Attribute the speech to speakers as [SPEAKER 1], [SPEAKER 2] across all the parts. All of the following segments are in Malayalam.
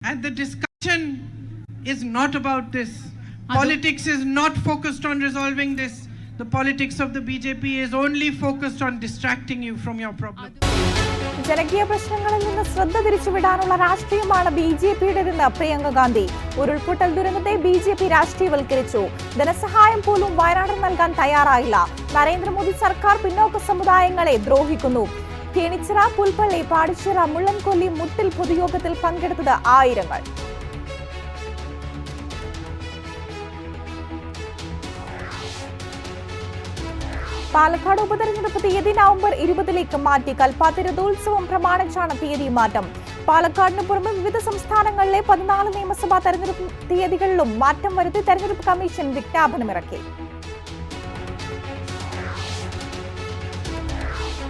[SPEAKER 1] And the discussion is not about this. Politics is not focused on resolving this. The politics of the BJP is only focused on distracting you from your problem.
[SPEAKER 2] ജനകീയ പ്രശ്നങ്ങളിൽ നിന്ന് ശ്രദ്ധ തിരിച്ചുവിടാനുള്ള രാഷ്ട്രീയമാണ് ബിജെപിയുടേതെന്ന് പ്രിയങ്ക ഗാന്ധി. ഉരുൾപൊട്ടൽ ദുരന്തത്തെ ബിജെപി രാഷ്ട്രീയവൽക്കരിച്ചു. ധനസഹായം പോലും വയനാടിന് നൽകാൻ തയ്യാറായില്ല. നരേന്ദ്രമോദി സർക്കാർ പിന്നോക്ക സമുദായങ്ങളെ ദ്രോഹിക്കുന്നു. കേണിച്ചിറ, പുൽപ്പള്ളി, പാടിച്ചിറ, മുള്ളൻകൊല്ലി, മുട്ടിൽ പൊതുയോഗത്തിൽ പങ്കെടുത്തത് ആയിരങ്ങൾ. പാലക്കാട് ഉപതെരഞ്ഞെടുപ്പ് തീയതി നവംബർ 20 മാറ്റി. കൽപ്പാത്തി രഥോത്സവം പ്രമാണിച്ചാണ് തീയതി മാറ്റം. പാലക്കാടിന് പുറമെ വിവിധ സംസ്ഥാനങ്ങളിലെ 14 നിയമസഭാ തെരഞ്ഞെടുപ്പ് തീയതികളിലും മാറ്റം വരുത്തി തെരഞ്ഞെടുപ്പ് കമ്മീഷൻ വിജ്ഞാപനമിറക്കി.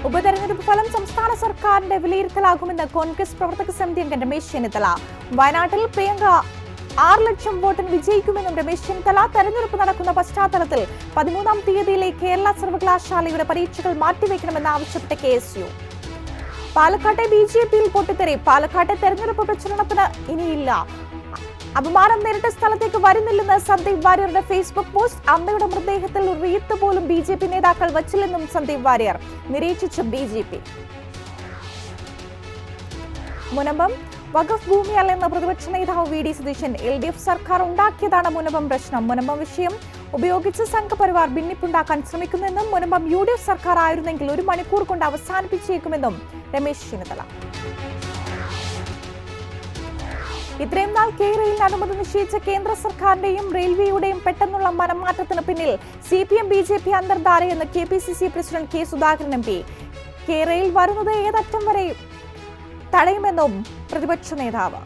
[SPEAKER 2] ഉപതെരഞ്ഞെടുപ്പ് ഫലം സംസ്ഥാന സർക്കാരിന്റെ വിലയിരുത്തലാകുമെന്ന് കോൺഗ്രസ് പ്രവർത്തക സമിതി അംഗം രമേശ് ചെന്നിത്തല. വയനാട്ടിൽ പ്രിയങ്ക 6 ലക്ഷം വോട്ടിന് വിജയിക്കുമെന്നും രമേശ് ചെന്നിത്തല. തെരഞ്ഞെടുപ്പ് നടക്കുന്ന പശ്ചാത്തലത്തിൽ 13-ാം തീയതിയിലെ കേരള സർവകലാശാലയുടെ പരീക്ഷകൾ മാറ്റിവെക്കണമെന്ന് ആവശ്യപ്പെട്ട KSU. പാലക്കാട്ടെ ബിജെപിയിൽ പൊട്ടിത്തെറി. പാലക്കാട്ടെ തെരഞ്ഞെടുപ്പ് പ്രചരണത്തിന് ഇനിയില്ല. അപമാനം നേരിട്ട സ്ഥലത്തേക്ക് വരുന്നില്ലെന്ന് സന്ദീപ് വാര്യരുടെ ഫേസ്ബുക്ക് പോസ്റ്റ്. അമ്മയുടെ മൃതദേഹത്തിൽ റീത്ത് പോലും BJP നേതാക്കൾ വച്ചില്ലെന്നും സന്ദീപ് വാര്യർ നിരീക്ഷിച്ച BJP. മുനമ്പം വഖഫ് ഭൂമിയല്ലെന്ന പ്രതിപക്ഷ നേതാവ് VD സതീശൻ. LDF സർക്കാർ ഉണ്ടാക്കിയതാണ് മുനമ്പം പ്രശ്നം. മുനമ്പം വിഷയം ഉപയോഗിച്ച് സംഘപരിവാർ ഭിന്നിപ്പുണ്ടാക്കാൻ ശ്രമിക്കുന്നെന്നും മുനമ്പം UDF സർക്കാർ ആയിരുന്നെങ്കിൽ 1 മണിക്കൂർ കൊണ്ട് അവസാനിപ്പിച്ചേക്കുമെന്നും രമേശ് ചെന്നിത്തല. ഇത്രയും നാൾ കേരളയിൽ അനുമതി നിശ്ചയിച്ച കേന്ദ്ര സർക്കാരിന്റെയും റെയിൽവേയുടെയും പെട്ടെന്നുള്ള മനംമാറ്റത്തിന് പിന്നിൽ CPM BJP അന്തർധാരയെന്ന് KPCC president K Sudhakaran MP. കേരളയിൽ വരുന്നത് ഏതറ്റം വരെ തടയുമെന്നും പ്രതിപക്ഷ നേതാവ്.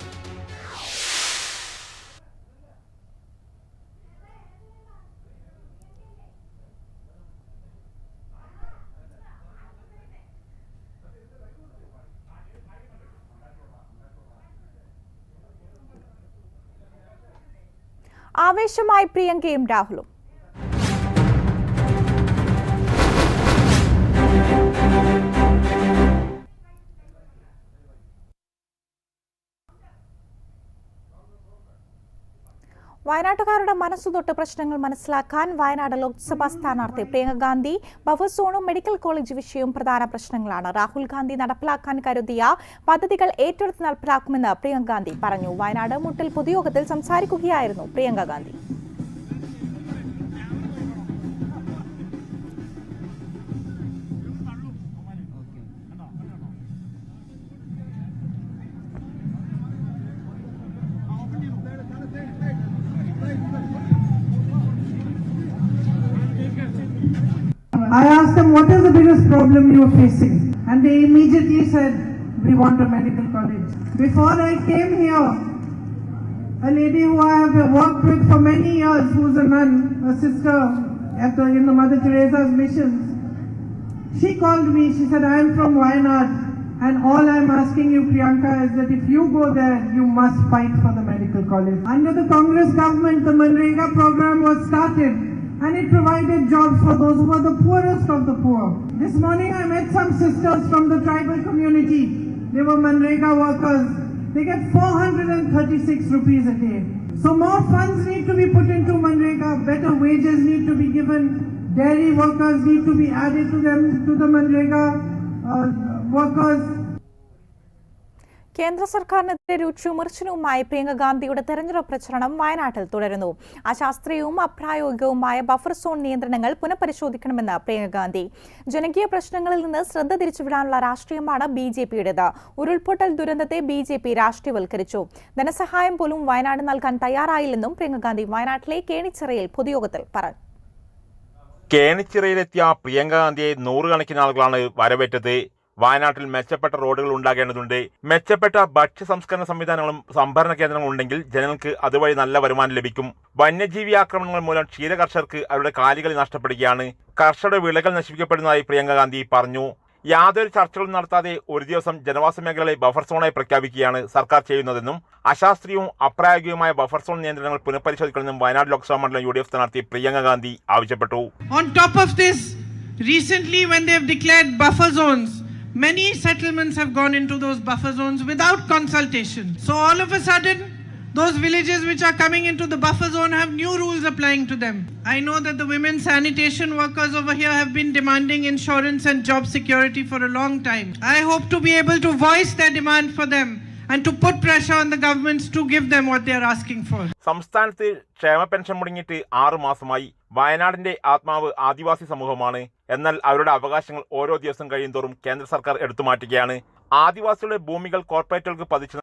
[SPEAKER 2] ആവേശമായി പ്രിയങ്കയും രാഹുലും. വയനാട്ടുകാരുടെ മനസ്സുതൊട്ട് പ്രശ്നങ്ങൾ മനസ്സിലാക്കാൻ വയനാട് ലോക്സഭാ സ്ഥാനാർത്ഥി പ്രിയങ്ക ഗാന്ധി ബഫർ സോണും മെഡിക്കൽ കോളേജ് വിഷയവും പ്രധാന പ്രശ്നങ്ങളാണ്. രാഹുൽ ഗാന്ധി നടപ്പിലാക്കാൻ കരുതിയ പദ്ധതികൾ ഏറ്റെടുത്ത് നടപ്പിലാക്കുമെന്ന് പ്രിയങ്ക ഗാന്ധി പറഞ്ഞു. വയനാട് മുട്ടിൽ പൊതുയോഗത്തിൽ സംസാരിക്കുകയായിരുന്നു Priyanka Gandhi.
[SPEAKER 3] I asked them, what is the biggest problem you are facing? And they immediately said, we want a medical college. Before I came here, a lady who I have worked with for many years, who's a nun, a sister in the Mother Teresa's missions, she called me, she said, I am from Wayanad, and all I am asking you, Priyanka, is that if you go there, you must fight for the medical college. Under the Congress government, the Manrega program was started, and it provided jobs for those who were the poorest of the poor. This morning I met some sisters from the tribal community. They were Manrega workers. They get 436 rupees a day. So more funds need to be put into Manrega. Better wages need to be given. Dairy workers need to be added to them, to the Manrega workers.
[SPEAKER 2] കേന്ദ്ര സർക്കാരിനെതിരെ രൂക്ഷ വിമർശനവുമായി പ്രിയങ്ക ഗാന്ധിയുടെ തെരഞ്ഞെടുപ്പ് പ്രചരണം വയനാട്ടിൽ തുടരുന്നു. അശാസ്ത്രീയവും അപ്രായോഗികവുമായ ബഫർ സോൺ നിയന്ത്രണങ്ങൾ പുനഃപരിശോധിക്കണമെന്ന് പ്രിയങ്ക ഗാന്ധി. ജനകീയ പ്രശ്നങ്ങളിൽ നിന്ന് ശ്രദ്ധ തിരിച്ചുവിടാനുള്ള രാഷ്ട്രീയമാണ് BJPയുടേത്. ഉരുൾപൊട്ടൽ ദുരന്തത്തെ BJP രാഷ്ട്രീയവൽക്കരിച്ചു. ധനസഹായം പോലും വയനാട് നൽകാൻ തയ്യാറായില്ലെന്നും പ്രിയങ്ക ഗാന്ധി വയനാട്ടിലെ കേണിച്ചിറയിൽ പൊതുയോഗത്തിൽ പറഞ്ഞു.
[SPEAKER 4] കേണിച്ചിറയിലെത്തിയ പ്രിയങ്ക ഗാന്ധിയെ 100 കണക്കിന് ആളുകളാണ് വരവേറ്റത്. വയനാട്ടിൽ മെച്ചപ്പെട്ട റോഡുകൾ ഉണ്ടാകേണ്ടതുണ്ട്. മെച്ചപ്പെട്ട ഭക്ഷ്യ സംസ്കരണ സംവിധാനങ്ങളും സംഭരണ കേന്ദ്രങ്ങളും ഉണ്ടെങ്കിൽ ജനങ്ങൾക്ക് അതുവഴി നല്ല വരുമാനം ലഭിക്കും. വന്യജീവി ആക്രമണങ്ങൾ മൂലം ക്ഷീര കർഷകർക്ക് അവരുടെ കാലികളി നഷ്ടപ്പെടുകയാണ്. കർഷകരുടെ വിളകൾ നശിപ്പിക്കപ്പെടുന്നതായി പ്രിയങ്ക ഗാന്ധി പറഞ്ഞു. യാതൊരു ചർച്ചകളും നടത്താതെ ഒരു ദിവസം ജനവാസ മേഖലകളെ ബഫർ സോണായി പ്രഖ്യാപിക്കുകയാണ് സർക്കാർ ചെയ്യുന്നതെന്നും അശാസ്ത്രീയവും അപ്രായോഗികവുമായ ബഫർ സോൺ നിയന്ത്രണങ്ങൾ പുനഃപരിശോധിക്കണമെന്നും വയനാട് ലോക്സഭാ മണ്ഡലം UDF സ്ഥാനാർത്ഥി പ്രിയങ്ക ഗാന്ധി ആവശ്യപ്പെട്ടു.
[SPEAKER 1] On top of this, recently when they have declared buffer zones, Many settlements have gone into those buffer zones without consultation. So all of a sudden, those villages which are coming into the buffer zone have new rules applying to them. I know that the women sanitation workers over here have been demanding insurance and job security for a long time. I hope to be able to voice their demand for them and to put pressure on the governments to give them what they are asking for.
[SPEAKER 4] സംസ്ഥാനത്ത് ക്ഷേമ പെൻഷൻ മുടങ്ങിയിട്ട് 6 മാസമായി. വയനാടിന്റെ ആത്മാവ് ആദിവാസി സമൂഹമാണ്. എന്നാൽ അവരുടെ അവകാശങ്ങൾ ഓരോ ദിവസം കഴിയുന്തോറും കേന്ദ്ര സർക്കാർ എടുത്തുമാറ്റുകയാണ്. ആദിവാസികളുടെ ഭൂമികൾ കോർപ്പറേറ്റുകൾക്ക് പതിച്ച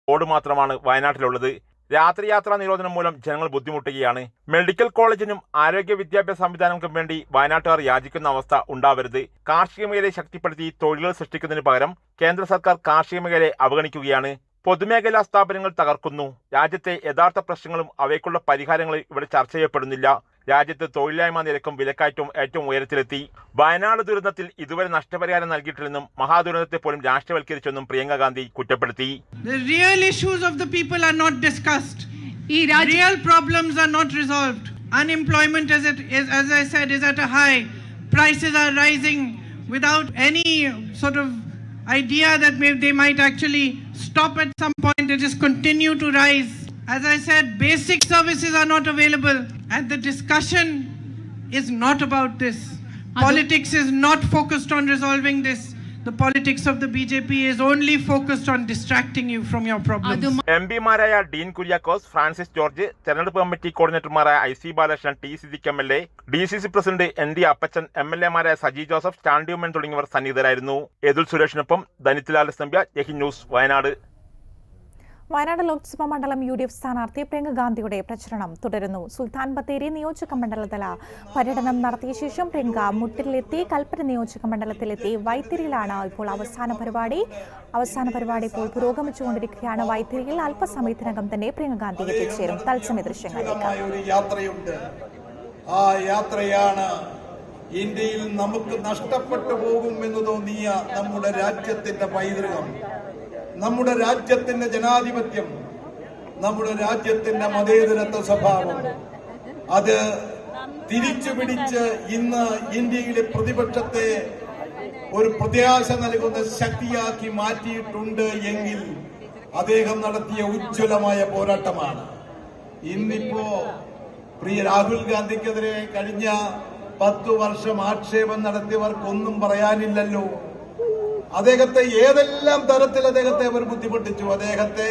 [SPEAKER 4] റോഡ് മാത്രമാണ് വയനാട്ടിലുള്ളത്. രാത്രി യാത്രാ നിരോധനം മൂലം ജനങ്ങൾ ബുദ്ധിമുട്ടുകയാണ്. മെഡിക്കൽ കോളേജിനും ആരോഗ്യ വിദ്യാഭ്യാസ സംവിധാനങ്ങൾക്കും വേണ്ടി വയനാട്ടുകാർ യാചിക്കുന്ന അവസ്ഥ ഉണ്ടാവരുത്. കാർഷിക മേഖലയെ ശക്തിപ്പെടുത്തി തൊഴിലുകൾ സൃഷ്ടിക്കുന്നതിന് പകരം കേന്ദ്ര സർക്കാർ കാർഷിക മേഖലയെ അവഗണിക്കുകയാണ്. പൊതുമേഖലാ സ്ഥാപനങ്ങൾ തകർക്കുന്നു. രാജ്യത്തെ യഥാർത്ഥ പ്രശ്നങ്ങളും അവയ്ക്കുള്ള പരിഹാരങ്ങളും ഇവിടെ ചർച്ച ചെയ്യപ്പെടുന്നില്ല. രാജ്യത്ത് തൊഴിലില്ലായ്മ നിരക്കും വിലക്കയറ്റവും ഏറ്റവും ഉയരത്തിലെത്തി. വയനാട് ദുരന്തത്തിൽ ഇതുവരെ നഷ്ടപരിഹാരം നൽകിയിട്ടില്ലെന്നും മഹാദുരന്തത്തെ പോലും രാഷ്ട്രീയവൽക്കരിച്ചെന്നും പ്രിയങ്ക ഗാന്ധി കുറ്റപ്പെടുത്തി.
[SPEAKER 1] The real issues of the people are not discussed. Real problems are not resolved. Unemployment, as I said, is at a high. Prices are rising without any sort of idea that they might actually stop at some point. They just continue to rise. As I said, basic services are not available, and the discussion is not about this. Politics is not focused on resolving this. The politics of the BJP is only focused on distracting you from your problems.
[SPEAKER 4] എംപിമാരായ ഡീൻ കുര്യാക്കോസ്, ഫ്രാൻസിസ് ജോർജ്, തെരഞ്ഞെടുപ്പ് കമ്മിറ്റി കോർഡിനേറ്റർമാരായ IC Balakrishnan, T Siddique MLA, DCC president ND Appachan, MLA മാരായ സജി ജോസഫ്, സ്റ്റാൻലി ഉമ്മൻ തുടങ്ങിയവർ സന്നിഹിതരായിരുന്നു. എതുൽ സുരേഷിനൊപ്പം ധനിത്ലാൽ നമ്പ്യ, ജയ്ഹിന്ദ് ന്യൂസ്, വയനാട്.
[SPEAKER 2] വയനാട് ലോക്സഭാ മണ്ഡലം UDF സ്ഥാനാർത്ഥി പ്രിയങ്ക ഗാന്ധിയുടെ പ്രചരണം തുടരുന്നു. സുൽത്താൻ ബത്തേരി നിയോജക മണ്ഡലതല പര്യടനം നടത്തിയ ശേഷം പ്രിയങ്ക മുട്ടിലെത്തി. കൽപ്പറ്റ നിയോജക മണ്ഡലത്തിലെത്തി. വൈത്തിരിയിലാണ് ഇപ്പോൾ അവസാന പരിപാടി ഇപ്പോൾ പുരോഗമിച്ചുകൊണ്ടിരിക്കുകയാണ്. വൈത്തിരിയിൽ അല്പസമയത്തിനകം തന്നെ പ്രിയങ്ക ഗാന്ധി എത്തിച്ചേരും. തത്സമയ ദൃശ്യങ്ങളിലേക്ക്.
[SPEAKER 5] ആ യാത്രയാണ് ഇന്ത്യയിൽ നമുക്ക് നഷ്ടപ്പെട്ടു പോകുമെന്ന് തോന്നിയ നമ്മുടെ രാജ്യത്തിന്റെ പൈതൃകം, നമ്മുടെ രാജ്യത്തിന്റെ ജനാധിപത്യം, നമ്മുടെ രാജ്യത്തിന്റെ മതേതരത്വ സ്വഭാവം. അത് തിരിച്ചു പിടിച്ച് ഇന്ന് ഇന്ത്യയിലെ പ്രതിപക്ഷത്തെ ഒരു പ്രത്യാശ നൽകുന്ന ശക്തിയാക്കി മാറ്റിയിട്ടുണ്ട് എങ്കിൽ അദ്ദേഹം നടത്തിയ ഉജ്ജ്വലമായ പോരാട്ടമാണ്. ഇന്നിപ്പോ പ്രിയ രാഹുൽ ഗാന്ധിക്കെതിരെ കഴിഞ്ഞ 10 വർഷം ആക്ഷേപം നടത്തിയവർക്കൊന്നും പറയാനില്ലല്ലോ. അദ്ദേഹത്തെ ഏതെല്ലാം തരത്തിൽ അദ്ദേഹത്തെ അവർ ബുദ്ധിമുട്ടിച്ചു. അദ്ദേഹത്തെ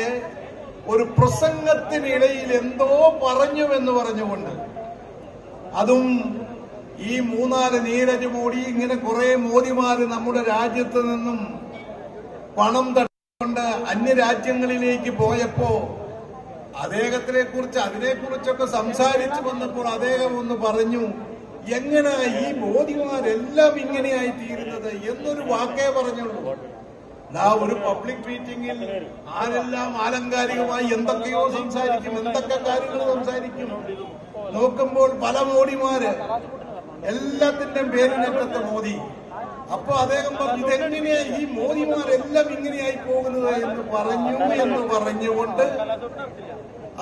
[SPEAKER 5] ഒരു പ്രസംഗത്തിനിടയിൽ എന്തോ പറഞ്ഞുവെന്ന് പറഞ്ഞുകൊണ്ട്, അതും ഈ 3-4 നീരജ് മോഡി, ഇങ്ങനെ കുറെ മോദിമാര് നമ്മുടെ രാജ്യത്ത് നിന്നും പണം തട്ടിക്കൊണ്ട് അന്യരാജ്യങ്ങളിലേക്ക് പോയപ്പോ അതിനെക്കുറിച്ചൊക്കെ സംസാരിച്ചു വന്നപ്പോൾ അദ്ദേഹം ഒന്ന് പറഞ്ഞു, എങ്ങനെ ഈ മോദിമാരെല്ലാം ഇങ്ങനെയായി തീരുന്നത് എന്നൊരു വാക്കേ പറഞ്ഞുള്ളൂ. ഒരു പബ്ലിക് മീറ്റിംഗിൽ ആരെല്ലാം ആലങ്കാരികമായി എന്തൊക്കെയോ സംസാരിക്കും, എന്തൊക്കെ കാര്യങ്ങൾ സംസാരിക്കും. നോക്കുമ്പോൾ പല മോഡിമാര്, എല്ലാത്തിന്റെയും പേരിനറ്റത്ത് മോദി. അപ്പൊ അദ്ദേഹം പറഞ്ഞു, ഇതെങ്ങനെയാ ഈ മോദിമാരെല്ലാം ഇങ്ങനെയായി പോകുന്നത് എന്ന് പറഞ്ഞുകൊണ്ട്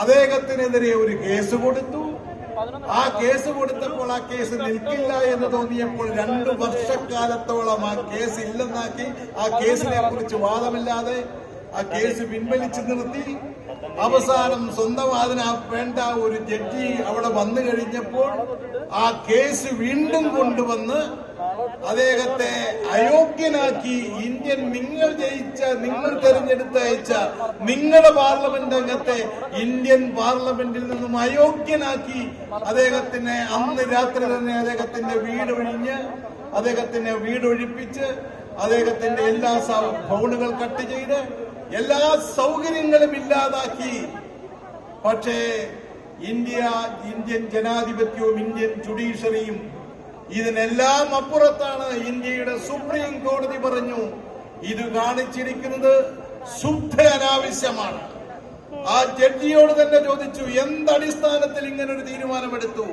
[SPEAKER 5] അദ്ദേഹത്തിനെതിരെ ഒരു കേസ് കൊടുത്തു. ആ കേസ് കൊടുത്തപ്പോൾ ആ കേസ് നിൽക്കില്ല എന്ന് തോന്നിയപ്പോൾ 2 വർഷക്കാലത്തോളം ആ കേസ് ഇല്ലെന്നാക്കി. ആ കേസിനെ കുറിച്ച് വാദമില്ലാതെ ആ കേസ് പിൻവലിച്ചു നിർത്തി. അവസാനം സ്വന്തം അതിന് വേണ്ട ഒരു ജഡ്ജി അവിടെ വന്നു കഴിഞ്ഞപ്പോൾ ആ കേസ് വീണ്ടും കൊണ്ടുവന്ന് അദ്ദേഹത്തെ അയോഗ്യനാക്കി. നിങ്ങൾ തെരഞ്ഞെടുത്തയച്ച നിങ്ങളുടെ പാർലമെന്റ് അംഗത്തെ ഇന്ത്യൻ പാർലമെന്റിൽ നിന്നും അയോഗ്യനാക്കി അദ്ദേഹത്തിനെ അന്ന് രാത്രി തന്നെ അദ്ദേഹത്തിന്റെ വീടൊഴിപ്പിച്ച് അദ്ദേഹത്തിന്റെ എല്ലാ ഫോണുകൾ കട്ട് ചെയ്ത് എല്ലാ സൗകര്യങ്ങളും ഇല്ലാതാക്കി. പക്ഷേ ഇന്ത്യൻ ജനാധിപത്യവും ഇന്ത്യൻ ജുഡീഷ്യറിയും ഇതിനെല്ലാം അപ്പുറത്താണ്. ഇന്ത്യയുടെ സുപ്രീം കോടതി പറഞ്ഞു, ഇത് കാണിച്ചിരിക്കുന്നത് ശുദ്ധ അനാവശ്യമാണ്. ആ ജഡ്ജിയോട് തന്നെ ചോദിച്ചു, എന്തടിസ്ഥാനത്തിൽ ഇങ്ങനൊരു തീരുമാനമെടുത്തു?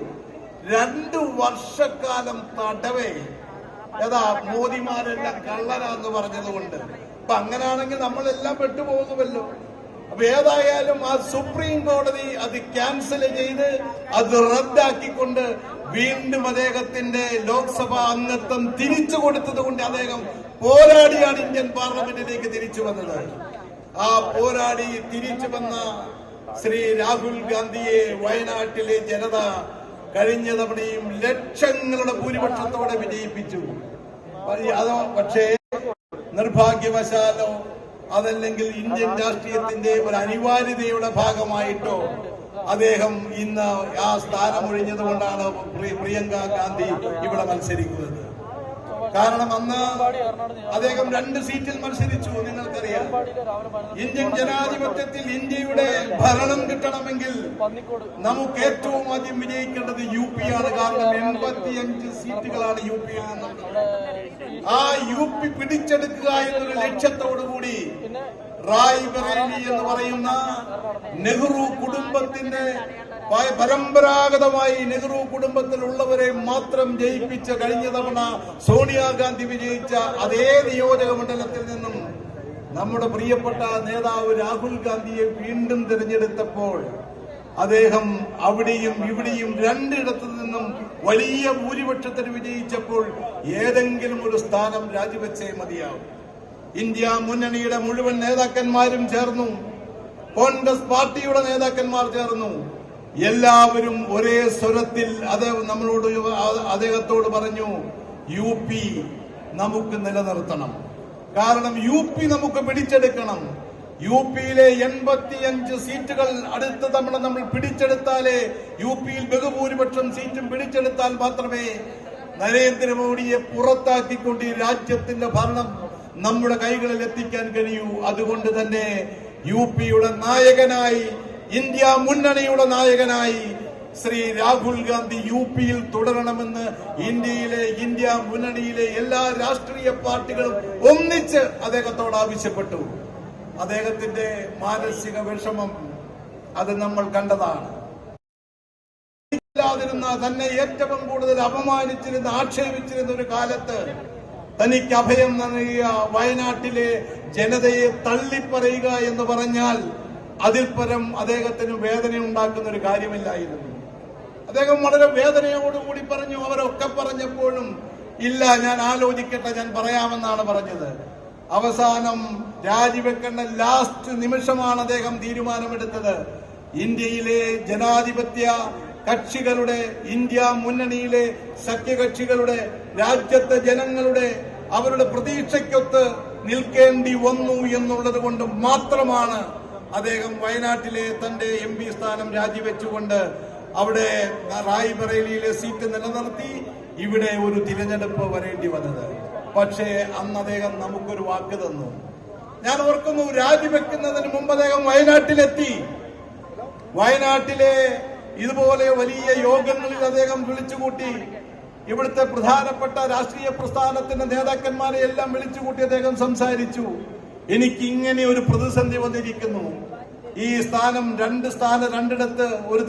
[SPEAKER 5] 2 വർഷക്കാലം തടവേ. മോദിമാരെല്ലാം കള്ളനാന്ന് പറഞ്ഞതുകൊണ്ട്. അപ്പൊ അങ്ങനെയാണെങ്കിൽ നമ്മളെല്ലാം പെട്ടുപോകുമല്ലോ. അപ്പൊ ഏതായാലും ആ സുപ്രീം കോടതി അത് ക്യാൻസൽ ചെയ്ത് അത് റദ്ദാക്കിക്കൊണ്ട് വീണ്ടും അദ്ദേഹത്തിന്റെ ലോക്സഭാ അംഗത്വം തിരിച്ചു കൊടുത്തത് കൊണ്ട് അദ്ദേഹം പോരാടിയാണ് ഇന്ത്യൻ പാർലമെന്റിലേക്ക് തിരിച്ചു വന്നത്. ആ പോരാടി തിരിച്ചു വന്ന ശ്രീ രാഹുൽ ഗാന്ധിയെ വയനാട്ടിലെ ജനത കഴിഞ്ഞ തവണയും ലക്ഷങ്ങളുടെ ഭൂരിപക്ഷത്തോടെ വിജയിപ്പിച്ചു. പക്ഷേ നിർഭാഗ്യവശാലോ അതല്ലെങ്കിൽ ഇന്ത്യൻ രാഷ്ട്രീയത്തിന്റെ ഒരു അനിവാര്യതയുടെ ഭാഗമായിട്ടോ അദ്ദേഹം ഇന്ന് ആ സ്ഥാനമൊഴിഞ്ഞത് കൊണ്ടാണ് പ്രിയങ്ക ഗാന്ധി ഇവിടെ മത്സരിക്കുന്നത്. കാരണം അന്ന് അദ്ദേഹം 2 സീറ്റിൽ മത്സരിച്ചു. നിങ്ങൾക്കറിയാം, ഇന്ത്യൻ ജനാധിപത്യത്തിൽ ഇന്ത്യയുടെ ഭരണം കിട്ടണമെങ്കിൽ നമുക്ക് ഏറ്റവും ആദ്യം വിജയിക്കേണ്ടത് UP ആണ്. കാരണം 85 സീറ്റുകളാണ് UP-യിൽ നിന്നുള്ളത്. ആ UP പിടിച്ചെടുക്കുക എന്നൊരു ലക്ഷ്യത്തോടുകൂടി റായ്ബറേലി എന്ന് പറയുന്ന നെഹ്റു കുടുംബത്തിന്റെ പരമ്പരാഗതമായി നെഹ്റു കുടുംബത്തിലുള്ളവരെ മാത്രം ജയിപ്പിച്ച കഴിഞ്ഞ തവണ സോണിയാഗാന്ധി വിജയിച്ച അതേ നിയോജക മണ്ഡലത്തിൽ നിന്നും നമ്മുടെ പ്രിയപ്പെട്ട നേതാവ് രാഹുൽ ഗാന്ധിയെ വീണ്ടും തിരഞ്ഞെടുത്തപ്പോൾ അദ്ദേഹം അവിടെയും ഇവിടെയും 2 ഇടത്തു നിന്നും വലിയ ഭൂരിപക്ഷത്തിന് വിജയിച്ചപ്പോൾ ഏതെങ്കിലും ഒരു സ്ഥാനം രാജിവെച്ചേ മതിയാവും. ഇന്ത്യ മുന്നണിയുടെ മുഴുവൻ നേതാക്കന്മാരും ചേർന്നു, കോൺഗ്രസ് പാർട്ടിയുടെ നേതാക്കന്മാർ ചേർന്നു. എല്ലാവരും ഒരേ സ്വരത്തിൽ അദ്ദേഹത്തോട് പറഞ്ഞു, UP നമുക്ക് നിലനിർത്തണം. കാരണം UP നമുക്ക് പിടിച്ചെടുക്കണം. UP-യിലെ 85 സീറ്റുകൾ അടുത്ത തവണ നമ്മൾ പിടിച്ചെടുത്താലേ UP-യിൽ ബഹുഭൂരിപക്ഷം സീറ്റും പിടിച്ചെടുത്താൽ മാത്രമേ നരേന്ദ്രമോദിയെ പുറത്താക്കിക്കൊണ്ട് ഈ രാജ്യത്തിന്റെ ഭരണം നമ്മുടെ കൈകളിൽ എത്തിക്കാൻ കഴിയൂ. അതുകൊണ്ട് തന്നെ UP-യുടെ നായകനായി, ഇന്ത്യ മുന്നണിയുടെ നായകനായി ശ്രീ രാഹുൽ ഗാന്ധി UP-യിൽ തുടരണമെന്ന് ഇന്ത്യ മുന്നണിയിലെ എല്ലാ രാഷ്ട്രീയ പാർട്ടികളും ഒന്നിച്ച് അദ്ദേഹത്തോട് ആവശ്യപ്പെട്ടു. അദ്ദേഹത്തിന്റെ മാനസിക വിഷമം അത് നമ്മൾ കണ്ടതാണ്. തന്നെ ഏറ്റവും കൂടുതൽ അപമാനിച്ചിരുന്ന, ആക്ഷേപിച്ചിരുന്ന ഒരു കാലത്ത് തനിക്ക് അഭയം നൽകിയ വയനാട്ടിലെ ജനതയെ തള്ളിപ്പറയുക എന്ന് പറഞ്ഞാൽ അതിൽ പരം അദ്ദേഹത്തിന് വേദന ഉണ്ടാക്കുന്ന ഒരു കാര്യമില്ലായിരുന്നു. അദ്ദേഹം വളരെ വേദനയോടുകൂടി പറഞ്ഞു. അവരൊക്കെ പറഞ്ഞപ്പോഴും ഇല്ല, ഞാൻ ആലോചിക്കട്ടെ, ഞാൻ പറയാമെന്നാണ് പറഞ്ഞത്. അവസാനം രാജിവെക്കേണ്ട ലാസ്റ്റ് നിമിഷമാണ് അദ്ദേഹം തീരുമാനമെടുത്തത്. ഇന്ത്യയിലെ ജനാധിപത്യ കക്ഷികളുടെ, ഇന്ത്യ മുന്നണിയിലെ സഖ്യകക്ഷികളുടെ, രാജ്യത്തെ ജനങ്ങളുടെ അവരുടെ പ്രതീക്ഷയ്ക്കൊത്ത് നിൽക്കേണ്ടി വന്നു എന്നുള്ളത് കൊണ്ട് മാത്രമാണ് അദ്ദേഹം വയനാട്ടിലെ തന്റെ MP സ്ഥാനം രാജിവെച്ചുകൊണ്ട് അവിടെ റായ്ബറേലിയിലെ സീറ്റ് നിലനിർത്തി ഇവിടെ ഒരു തിരഞ്ഞെടുപ്പ് വരേണ്ടി വന്നത്. പക്ഷേ അന്ന് അദ്ദേഹം നമുക്കൊരു വാക്ക് തന്നു. ഞാൻ ഓർക്കുന്നു, രാജിവെക്കുന്നതിന് മുമ്പ് അദ്ദേഹം വയനാട്ടിലെത്തി. വയനാട്ടിലെ ഇതുപോലെ വലിയ യോഗങ്ങളിൽ അദ്ദേഹം വിളിച്ചുകൂട്ടി. ഇവിടുത്തെ പ്രധാനപ്പെട്ട രാഷ്ട്രീയ പ്രസ്ഥാനത്തിന്റെ നേതാക്കന്മാരെ എല്ലാം വിളിച്ചുകൂട്ടി അദ്ദേഹം സംസാരിച്ചു. എനിക്ക് ഇങ്ങനെ ഒരു പ്രതിസന്ധി വന്നിരിക്കുന്നു. ഈ സ്ഥാനം രണ്ടിടത്ത് ഒരു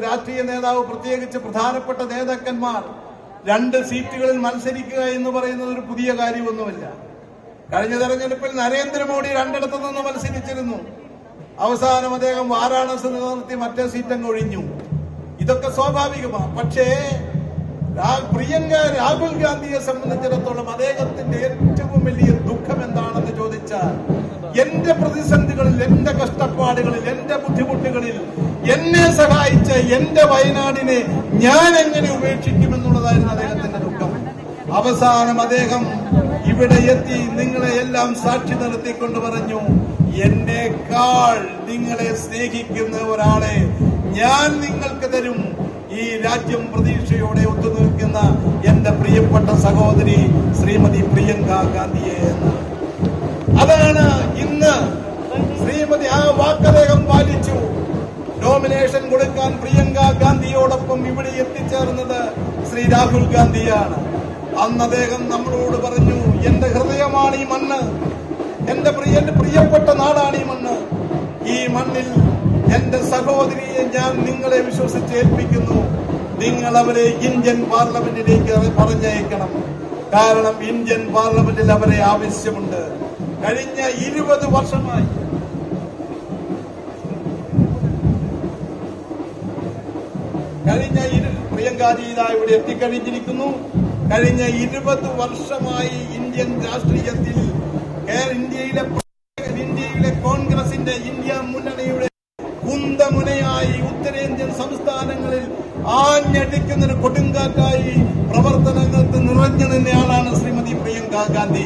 [SPEAKER 5] രാഷ്ട്രീയ നേതാവ്, പ്രത്യേകിച്ച് പ്രധാനപ്പെട്ട നേതാക്കന്മാർ 2 സീറ്റുകളിൽ മത്സരിക്കുക എന്ന് പറയുന്നത് ഒരു പുതിയ കാര്യമൊന്നുമില്ല. കഴിഞ്ഞ തെരഞ്ഞെടുപ്പിൽ നരേന്ദ്രമോദി 2 ഇടത്തു നിന്ന് മത്സരിച്ചിരുന്നു. അവസാനം അദ്ദേഹം വാരാണസി നിലനിർത്തി മറ്റേ സീറ്റങ്ങ് ഒഴിഞ്ഞു. ഇതൊക്കെ സ്വാഭാവികമാണ്. പക്ഷേ രാഹുൽ ഗാന്ധിയെ സംബന്ധിച്ചിടത്തോളം അദ്ദേഹത്തിന്റെ ഏറ്റവും വലിയ ദുഃഖം എന്താണെന്ന് ചോദിച്ചാൽ, എന്റെ പ്രതിസന്ധികളിൽ, എന്റെ കഷ്ടപ്പാടുകളിൽ, എന്റെ ബുദ്ധിമുട്ടുകളിൽ എന്നെ സഹായിച്ച എന്റെ വയനാടിനെ ഞാൻ എങ്ങനെ ഉപേക്ഷിക്കുമെന്നുള്ളതായിരുന്നു അദ്ദേഹത്തിന്റെ ദുഃഖം. അവസാനം അദ്ദേഹം ഇവിടെ എത്തി നിങ്ങളെ എല്ലാം സാക്ഷി നിർത്തിക്കൊണ്ട് പറഞ്ഞു, എന്നേക്കാൾ നിങ്ങളെ സ്നേഹിക്കുന്ന ഒരാളെ ഞാൻ നിങ്ങൾക്ക് തരും, ഈ രാജ്യം പ്രതീക്ഷയോടെ ഒത്തുനിൽക്കുന്ന എന്റെ പ്രിയപ്പെട്ട സഹോദരി ശ്രീമതി പ്രിയങ്ക ഗാന്ധിയെ എന്ന്. അതാണ് ഇന്ന് ശ്രീമതി ആ വാക്ക് അദ്ദേഹം പാലിച്ചു. നോമിനേഷൻ കൊടുക്കാൻ പ്രിയങ്ക ഗാന്ധിയോടൊപ്പം ഇവിടെ എത്തിച്ചേർന്നത് ശ്രീ രാഹുൽ ഗാന്ധിയാണ്. അന്ന് അദ്ദേഹം നമ്മളോട് പറഞ്ഞു, എന്റെ ഹൃദയമാണ് ഈ മണ്ണ്, എന്റെ പ്രിയപ്പെട്ട നാടാണ് ഈ മണ്ണ്. ഈ മണ്ണിൽ എന്റെ സഹോദരിയെ ഞാൻ നിങ്ങളെ വിശ്വസിച്ച് ഏൽപ്പിക്കുന്നു. നിങ്ങൾ അവരെ ഇന്ത്യൻ പാർലമെന്റിലേക്ക് പറഞ്ഞയക്കണം. കാരണം ഇന്ത്യൻ പാർലമെന്റിൽ അവരെ ആവശ്യമുണ്ട്. കഴിഞ്ഞ 20 വർഷമായി പ്രിയങ്കാജി ഇവിടെ എത്തിക്കഴിഞ്ഞിരിക്കുന്നു. കഴിഞ്ഞ 20 വർഷമായി ഇന്ത്യൻ രാഷ്ട്രീയത്തിൽ ഇന്ത്യയിലെ കോൺഗ്രസിന്റെ ഇന്ത്യ മുന്നണിയുടെ കുന്തമുനയായി ഉത്തരേന്ത്യൻ സംസ്ഥാനങ്ങളിൽ ആഞ്ഞടിക്കുന്നൊരു കൊടുങ്കാറ്റായി പ്രവർത്തനങ്ങൾക്ക് നിറഞ്ഞു നിന്നയാളാണ് ശ്രീമതി പ്രിയങ്ക ഗാന്ധി.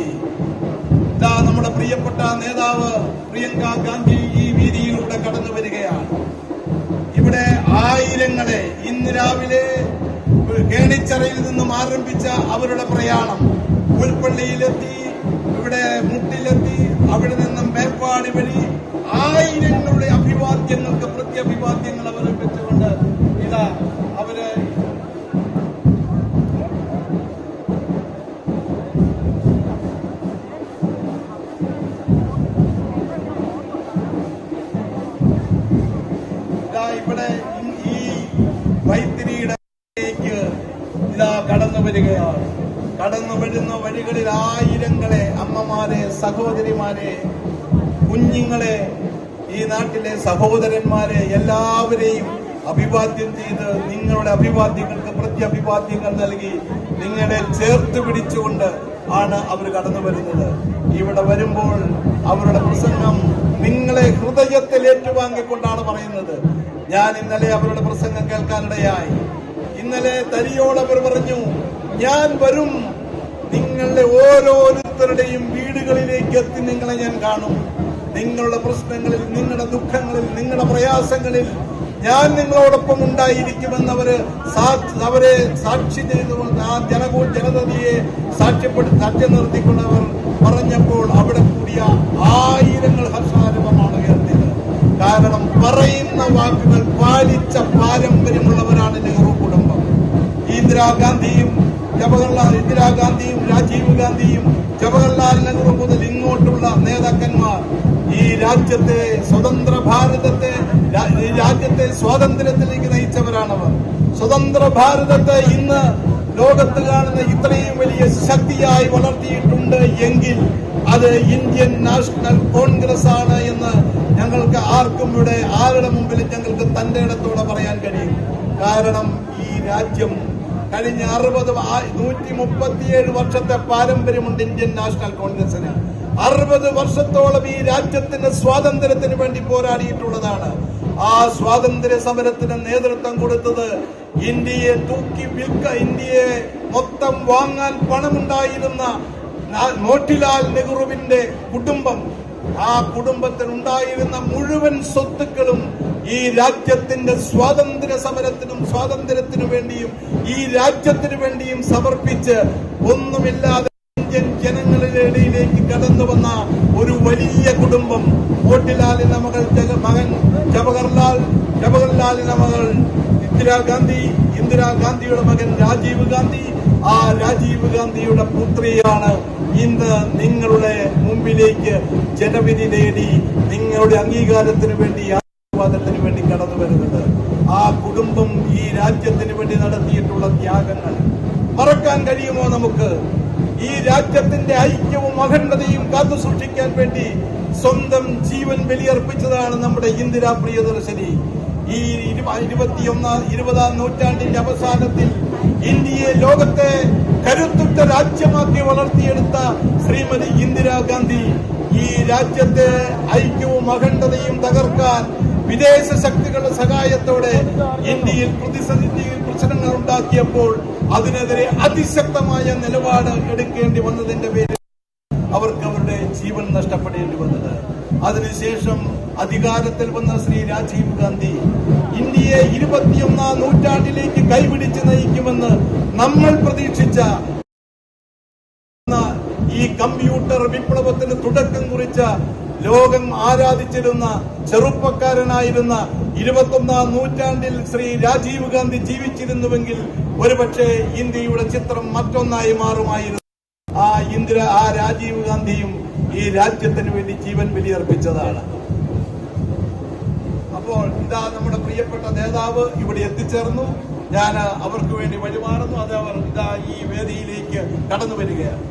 [SPEAKER 5] ഇതാ നമ്മുടെ പ്രിയപ്പെട്ട നേതാവ് പ്രിയങ്ക ഗാന്ധി ഈ വീതിയിലൂടെ കടന്നു വരികയാണ്. ഇവിടെ ആയിരങ്ങളെ ഇന്ന് രാവിലെ കേണിച്ചറയിൽ നിന്നും ആരംഭിച്ച അവരുടെ പ്രയാണം പുൽപ്പള്ളിയിലെത്തി, ഇവിടെ മുട്ടിലെത്തി, അവിടെ നിന്നും മേപ്പാടി വഴി ആയിരങ്ങളുടെ അഭിവാദ്യങ്ങൾക്ക് പ്രത്യഭിവാദ്യങ്ങൾ അവതരിപ്പിച്ചുകൊണ്ട് ഇതാ അവര് ഇവിടെ ഈ വൈത്തിരിയുടെ ഇതാ കടന്നു വരികയാണ്. കടന്നു വരുന്ന വഴികളിൽ ആയിരങ്ങളെ അമ്മമാരെ, സഹോദരിമാരെ, കുഞ്ഞുങ്ങളെ, ഈ നാട്ടിലെ സഹോദരന്മാരെ എല്ലാവരെയും അഭിവാദ്യം ചെയ്ത് നിങ്ങളുടെ അഭിവാദ്യങ്ങൾക്ക് പ്രത്യഭിവാദ്യങ്ങൾ നൽകി നിങ്ങളെ ചേർത്ത് പിടിച്ചുകൊണ്ട് ആണ് അവർ കടന്നു വരുന്നത്. ഇവിടെ വരുമ്പോൾ അവരുടെ പ്രസംഗം നിങ്ങളെ ഹൃദയത്തിൽ ഏറ്റുവാങ്ങിക്കൊണ്ടാണ് പറയുന്നത്. ഞാൻ ഇന്നലെ അവരുടെ പ്രസംഗം കേൾക്കാനിടയായി. ഇന്നലെ തരിയോടവർ പറഞ്ഞു, ഞാൻ വരും, നിങ്ങളുടെ ഓരോരുത്തരുടെയും വീടുകളിലേക്ക് എത്തി നിങ്ങളെ ഞാൻ കാണും. നിങ്ങളുടെ പ്രശ്നങ്ങളിൽ, നിങ്ങളുടെ ദുഃഖങ്ങളിൽ, നിങ്ങളുടെ പ്രയാസങ്ങളിൽ ഞാൻ നിങ്ങളോടൊപ്പം ഉണ്ടായിരിക്കുമെന്ന് അവരെ സാക്ഷി ചെയ്തുകൊണ്ട് ആ ജനതയെ സാക്ഷ്യം നിർത്തിക്കൊണ്ടവർ പറഞ്ഞപ്പോൾ അവിടെ കൂടിയ ആയിരങ്ങൾ ഹർഷാരവമാണ് ഉയർത്തിയത്. കാരണം പറയുന്ന വാക്കുകൾ പാലിച്ച പാരമ്പര്യമുള്ളവരാണ് നെഹ്റു കുടുംബം. ഇന്ദിരാഗാന്ധിയും രാജീവ് ഗാന്ധിയും ജവഹർലാൽ നെഹ്റു മുതൽ ഇങ്ങോട്ടുള്ള നേതാക്കന്മാർ ഈ രാജ്യത്തെ സ്വാതന്ത്ര്യത്തിലേക്ക് നയിച്ചവരാണവർ. സ്വതന്ത്ര ഭാരതത്തെ ഇന്ന് ലോകത്ത് കാണുന്ന ഇത്രയും വലിയ ശക്തിയായി വളർത്തിയിട്ടുണ്ട് എങ്കിൽ അത് ഇന്ത്യൻ നാഷണൽ കോൺഗ്രസ് ആണ് എന്ന് ഞങ്ങൾക്ക് ആർക്കും ഇവിടെ ആരുടെ മുമ്പിലും ഞങ്ങൾക്ക് തന്റെ ഇടത്തോടെ പറയാൻ കഴിയും. കാരണം ഈ രാജ്യം കഴിഞ്ഞ 137 വർഷത്തെ പാരമ്പര്യമുണ്ട് ഇന്ത്യൻ നാഷണൽ കോൺഗ്രസിന്. 60 വർഷത്തോളം ഈ രാജ്യത്തിന്റെ സ്വാതന്ത്ര്യത്തിന് വേണ്ടി പോരാടിയിട്ടുള്ളതാണ്. ആ സ്വാതന്ത്ര്യ സമരത്തിന് നേതൃത്വം കൊടുത്തത് ഇന്ത്യയെ മൊത്തം വാങ്ങാൻ പണമുണ്ടായിരുന്ന മോട്ടിലാൽ നെഹ്റുവിന്റെ കുടുംബം. ആ കുടുംബത്തിനുണ്ടായിരുന്ന മുഴുവൻ സ്വത്തുക്കളും ഈ രാജ്യത്തിന്റെ സ്വാതന്ത്ര്യ സമരത്തിനും സ്വാതന്ത്ര്യത്തിനു വേണ്ടിയും ഈ രാജ്യത്തിനു വേണ്ടിയും സമർപ്പിച്ച് ഒന്നുമില്ലാതെ ഇന്ത്യൻ ജനങ്ങളുടെ ഇടയിലേക്ക് കടന്നു വന്ന ഒരു വലിയ കുടുംബം. മോട്ടിലാലിന്റെ മകൻ ജവഹർലാലിന്റെ മകൾ ഇന്ദിരാഗാന്ധിയുടെ മകൻ രാജീവ് ഗാന്ധി. ആ രാജീവ് ഗാന്ധിയുടെ പുത്രിയാണ് ഇന്ന് നിങ്ങളുടെ മുമ്പിലേക്ക് ജനവിധി നേടി നിങ്ങളുടെ അംഗീകാരത്തിന് വേണ്ടി ആശീർവാദത്തിന് വേണ്ടി കടന്നു വരുന്നത്. ആ കുടുംബം ഈ രാജ്യത്തിന് വേണ്ടി നടത്തിയിട്ടുള്ള ത്യാഗങ്ങൾ മറക്കാൻ കഴിയുമോ നമുക്ക്? ഈ രാജ്യത്തിന്റെ ഐക്യവും അഖണ്ഡതയും കാത്തുസൂക്ഷിക്കാൻ വേണ്ടി സ്വന്തം ജീവൻ ബലിയർപ്പിച്ചതാണ് നമ്മുടെ ഇന്ദിരാ പ്രിയദർശിനി. ഈ 20ാം നൂറ്റാണ്ടിന്റെ അവസാനത്തിൽ ഇന്ത്യയെ ലോകത്തെ കരുത്തുറ്റ രാജ്യമാക്കി വളർത്തിയെടുത്ത ശ്രീമതി ഇന്ദിരാഗാന്ധി ഈ രാജ്യത്തെ ഐക്യവും അഖണ്ഡതയും തകർക്കാൻ വിദേശ ശക്തികളുടെ സഹായത്തോടെ ഇന്ത്യയിൽ പ്രശ്നങ്ങൾ ഉണ്ടാക്കിയപ്പോൾ അതിനെതിരെ അതിശക്തമായ നിലപാട് എടുക്കേണ്ടി വന്നതിന്റെ പേരിൽ അവർക്ക് അവരുടെ ജീവൻ നഷ്ടപ്പെടേണ്ടി വന്നത്. അതിനുശേഷം അധികാരത്തിൽ വന്ന ശ്രീ രാജീവ് ഗാന്ധി ഇന്ത്യയെ 21ാം നൂറ്റാണ്ടിലേക്ക് കൈപിടിച്ച് നയിക്കുമെന്ന് നമ്മൾ പ്രതീക്ഷിച്ച ഈ കമ്പ്യൂട്ടർ വിപ്ലവത്തിന് തുടക്കം കുറിച്ച ലോകം ആരാധിച്ചിരുന്ന ചെറുപ്പക്കാരനായിരുന്ന 21ാം നൂറ്റാണ്ടിൽ ശ്രീ രാജീവ് ഗാന്ധി ജീവിച്ചിരുന്നുവെങ്കിൽ ഒരുപക്ഷെ ഇന്ത്യയുടെ ചിത്രം മറ്റൊന്നായി മാറുമായിരുന്നു. ആ രാജീവ് ഗാന്ധിയും ഈ രാജ്യത്തിന് വേണ്ടി ജീവൻ ബലിയർപ്പിച്ചതാണ്. അപ്പോൾ ഇതാ നമ്മുടെ പ്രിയപ്പെട്ട നേതാവ് ഇവിടെ എത്തിച്ചേർന്നു. ഞാൻ അവർക്ക് വേണ്ടി വഴിമാറുന്നു. അത് അവർ ഇതാ ഈ വേദിയിലേക്ക് കടന്നു വരികയാണ്.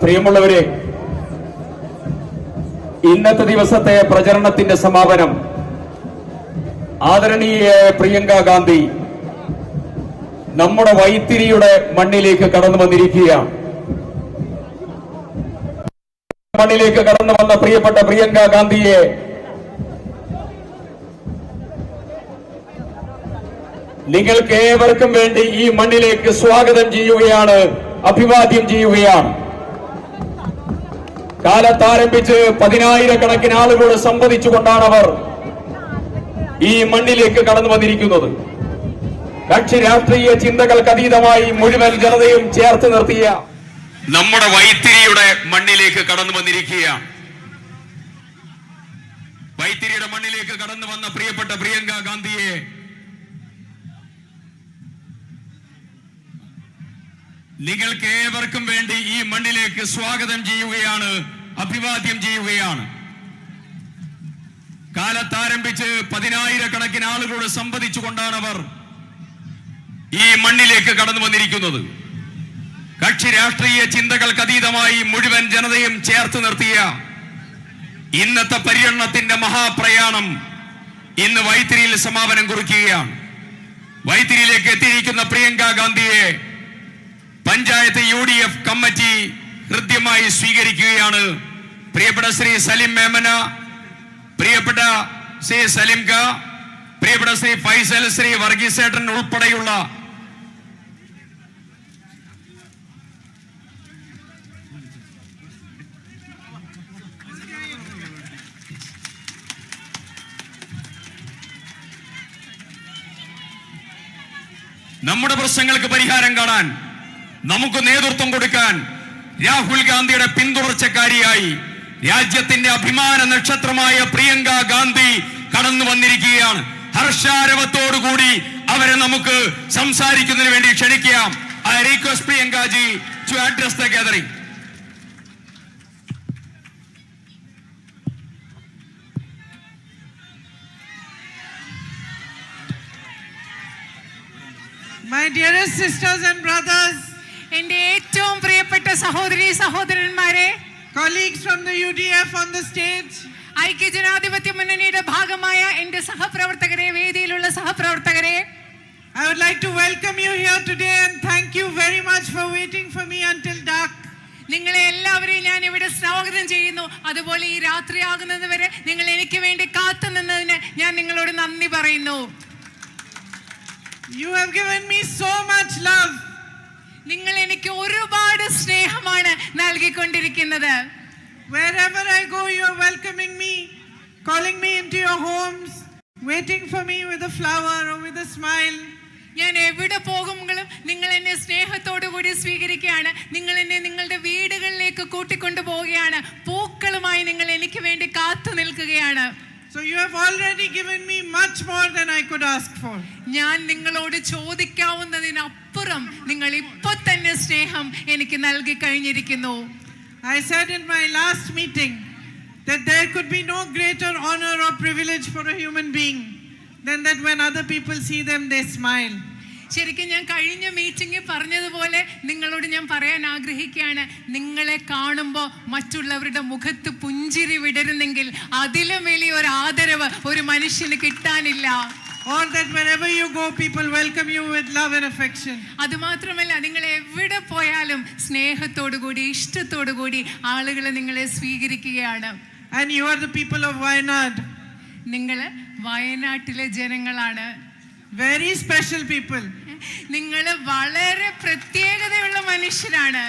[SPEAKER 6] പ്രിയമുള്ളവരെ, ഇന്നത്തെ ദിവസത്തെ പ്രചരണത്തിന്റെ സമാപനം ആദരണീയയായ പ്രിയങ്ക ഗാന്ധി നമ്മുടെ വൈത്തിരിയുടെ മണ്ണിലേക്ക് കടന്നു വന്നിരിക്കുകയാണ്. മണ്ണിലേക്ക് കടന്നു വന്ന പ്രിയപ്പെട്ട പ്രിയങ്ക ഗാന്ധിയെ നിങ്ങൾക്ക് ഏവർക്കും വേണ്ടി ഈ മണ്ണിലേക്ക് സ്വാഗതം ചെയ്യുകയാണ്, അഭിവാദ്യം ചെയ്യുകയാണ്. കാലത്താരംഭിച്ച് 10,000-കണക്കിന് ആളുകളോട് സംവദിച്ചുകൊണ്ടാണ് അവർ ഈ മണ്ണിലേക്ക് കടന്നു വന്നിരിക്കുന്നത്. കക്ഷി രാഷ്ട്രീയ ചിന്തകൾക്ക് അതീതമായി മുഴുവൻ ജനതയും ചേർത്ത് നിർത്തിയ നമ്മുടെ വൈത്തിരിയുടെ മണ്ണിലേക്ക് കടന്നു വന്നിരിക്കുകയാണ്. വൈത്തിരിയുടെ മണ്ണിലേക്ക് കടന്നു വന്ന പ്രിയപ്പെട്ട പ്രിയങ്ക ഗാന്ധിയെ നിങ്ങൾക്ക് ഏവർക്കും വേണ്ടി ഈ മണ്ണിലേക്ക് സ്വാഗതം ചെയ്യുകയാണ്, അഭിവാദ്യം ചെയ്യുകയാണ്. കാലത്താരംഭിച്ച് 10,000-കണക്കിന് ആളുകളോട് സംവദിച്ചുകൊണ്ടാണ് അവർ ഈ മണ്ണിലേക്ക് കടന്നു വന്നിരിക്കുന്നത്. കക്ഷി രാഷ്ട്രീയ ചിന്തകൾക്ക് അതീതമായി മുഴുവൻ ജനതയും ചേർത്ത് നിർത്തിയ ഇന്നത്തെ പര്യടനത്തിന്റെ മഹാപ്രയാണം ഇന്ന് വൈത്തിരിയിൽ സമാപനം കുറിക്കുകയാണ്. വൈത്തിരിയിലേക്ക് എത്തിയിരിക്കുന്ന പ്രിയങ്ക ഗാന്ധിയെ പഞ്ചായത്ത് UDF കമ്മിറ്റി ഹൃദ്യമായി സ്വീകരിക്കുകയാണ്. പ്രിയപ്പെട്ട ശ്രീ സലിം മേമന, പ്രിയപ്പെട്ട ശ്രീ സലിംക, പ്രിയപ്പെട്ട ശ്രീ ഫൈസൽ, ശ്രീ വർഗീസേട്ടൻ ഉൾപ്പെടെയുള്ള നമ്മുടെ പ്രശ്നങ്ങൾക്ക് പരിഹാരം കാണാൻ, നമുക്ക് നേതൃത്വം കൊടുക്കാൻ രാഹുൽ ഗാന്ധിയുടെ പിന്തുടർച്ചക്കാരിയായി രാജ്യത്തിന്റെ അഭിമാന നക്ഷത്രമായ പ്രിയങ്ക ഗാന്ധി കടന്നു വന്നിരിക്കുകയാണ്. ഹർഷാരവത്തോടുകൂടി അവരെ നമുക്ക് സംസാരിക്കുന്നതിന് വേണ്ടി ക്ഷണിക്കാം. I request Priyanka ji to address the gathering.
[SPEAKER 1] My dearest sisters and brothers,
[SPEAKER 7] എന്റെ ഏറ്റവും പ്രിയപ്പെട്ട സഹോദരി സഹോദരന്മാരെ,
[SPEAKER 1] colleagues from the UDF on the stage,
[SPEAKER 7] ഐക്യജനാധിപത്യ മുന്നണിയുടെ ഭാഗമായ എന്റെ സഹപ്രവർത്തകരെ, വേദിയിലുള്ള സഹപ്രവർത്തകരെ,
[SPEAKER 1] I would like to welcome you here today and thank you very waiting for me until dark.
[SPEAKER 7] നിങ്ങളെ എല്ലാവരെയും ഞാൻ ഇവിടെ സ്വാഗതം ചെയ്യുന്നു. അതുപോലെ ഈ രാത്രിയാകുന്നത് വരെ നിങ്ങൾ എനിക്ക് വേണ്ടി കാത്തു നിന്നതിന് ഞാൻ നിങ്ങളോട് നന്ദി പറയുന്നു.
[SPEAKER 1] You have given me so much love.
[SPEAKER 7] നിങ്ങൾ എനിക്ക് ഒരുപാട് സ്നേഹമാണ് നൽകിക്കൊണ്ടിരിക്കുന്നത്.
[SPEAKER 1] Wherever I go, you are welcoming me, calling me into your homes, waiting for me with a flower or with a smile.
[SPEAKER 7] ഞാൻ എവിടെ പോകുമ്പോഴും നിങ്ങൾ എന്നെ സ്നേഹത്തോടു കൂടി സ്വീകരിക്കുകയാണ്. നിങ്ങൾ എന്നെ നിങ്ങളുടെ വീടുകളിലേക്ക് കൂട്ടിക്കൊണ്ടു പോവുകയാണ്. പൂക്കളുമായി നിങ്ങൾ എനിക്ക് വേണ്ടി കാത്തു നിൽക്കുകയാണ്.
[SPEAKER 1] So you have already given me much more than I could ask for.
[SPEAKER 7] ഞാൻ നിങ്ങളോട് ചോദിക്കാവുന്നതിനപ്പുറം നിങ്ങൾ ഇപ്പോൾ തന്നെ സ്നേഹം എനിക്ക് നൽകി കഴിഞ്ഞിരിക്കുന്നു.
[SPEAKER 1] I said in my last meeting that there could be no greater honor or privilege for a human being than that when other people see them, they smile.
[SPEAKER 7] ശരിക്കും ഞാൻ കഴിഞ്ഞ മീറ്റിംഗിൽ പറഞ്ഞതുപോലെ നിങ്ങളോട് ഞാൻ പറയാൻ ആഗ്രഹിക്കുകയാണ്. നിങ്ങളെ കാണുമ്പോൾ മറ്റുള്ളവരുടെ മുഖത്ത് പുഞ്ചിരി വിടരുന്നെങ്കിൽ അതിലും വലിയ ഒരു ആദരവ് ഒരു മനുഷ്യന് കിട്ടാനില്ല.
[SPEAKER 1] Or that wherever you go, people welcome you with love and affection.
[SPEAKER 7] അതുമാത്രമല്ല, നിങ്ങൾ എവിടെ പോയാലും സ്നേഹത്തോടു കൂടി ഇഷ്ടത്തോടു കൂടി ആളുകൾ നിങ്ങളെ സ്വീകരിക്കുകയാണ്.
[SPEAKER 1] And you are the people of Wayanad.
[SPEAKER 7] നിങ്ങൾ വയനാട്ടിലെ ജനങ്ങളാണ്.
[SPEAKER 1] Very special people.
[SPEAKER 7] നിങ്ങൾ വളരെ പ്രത്യേകതയുള്ള മനുഷ്യരാണ്.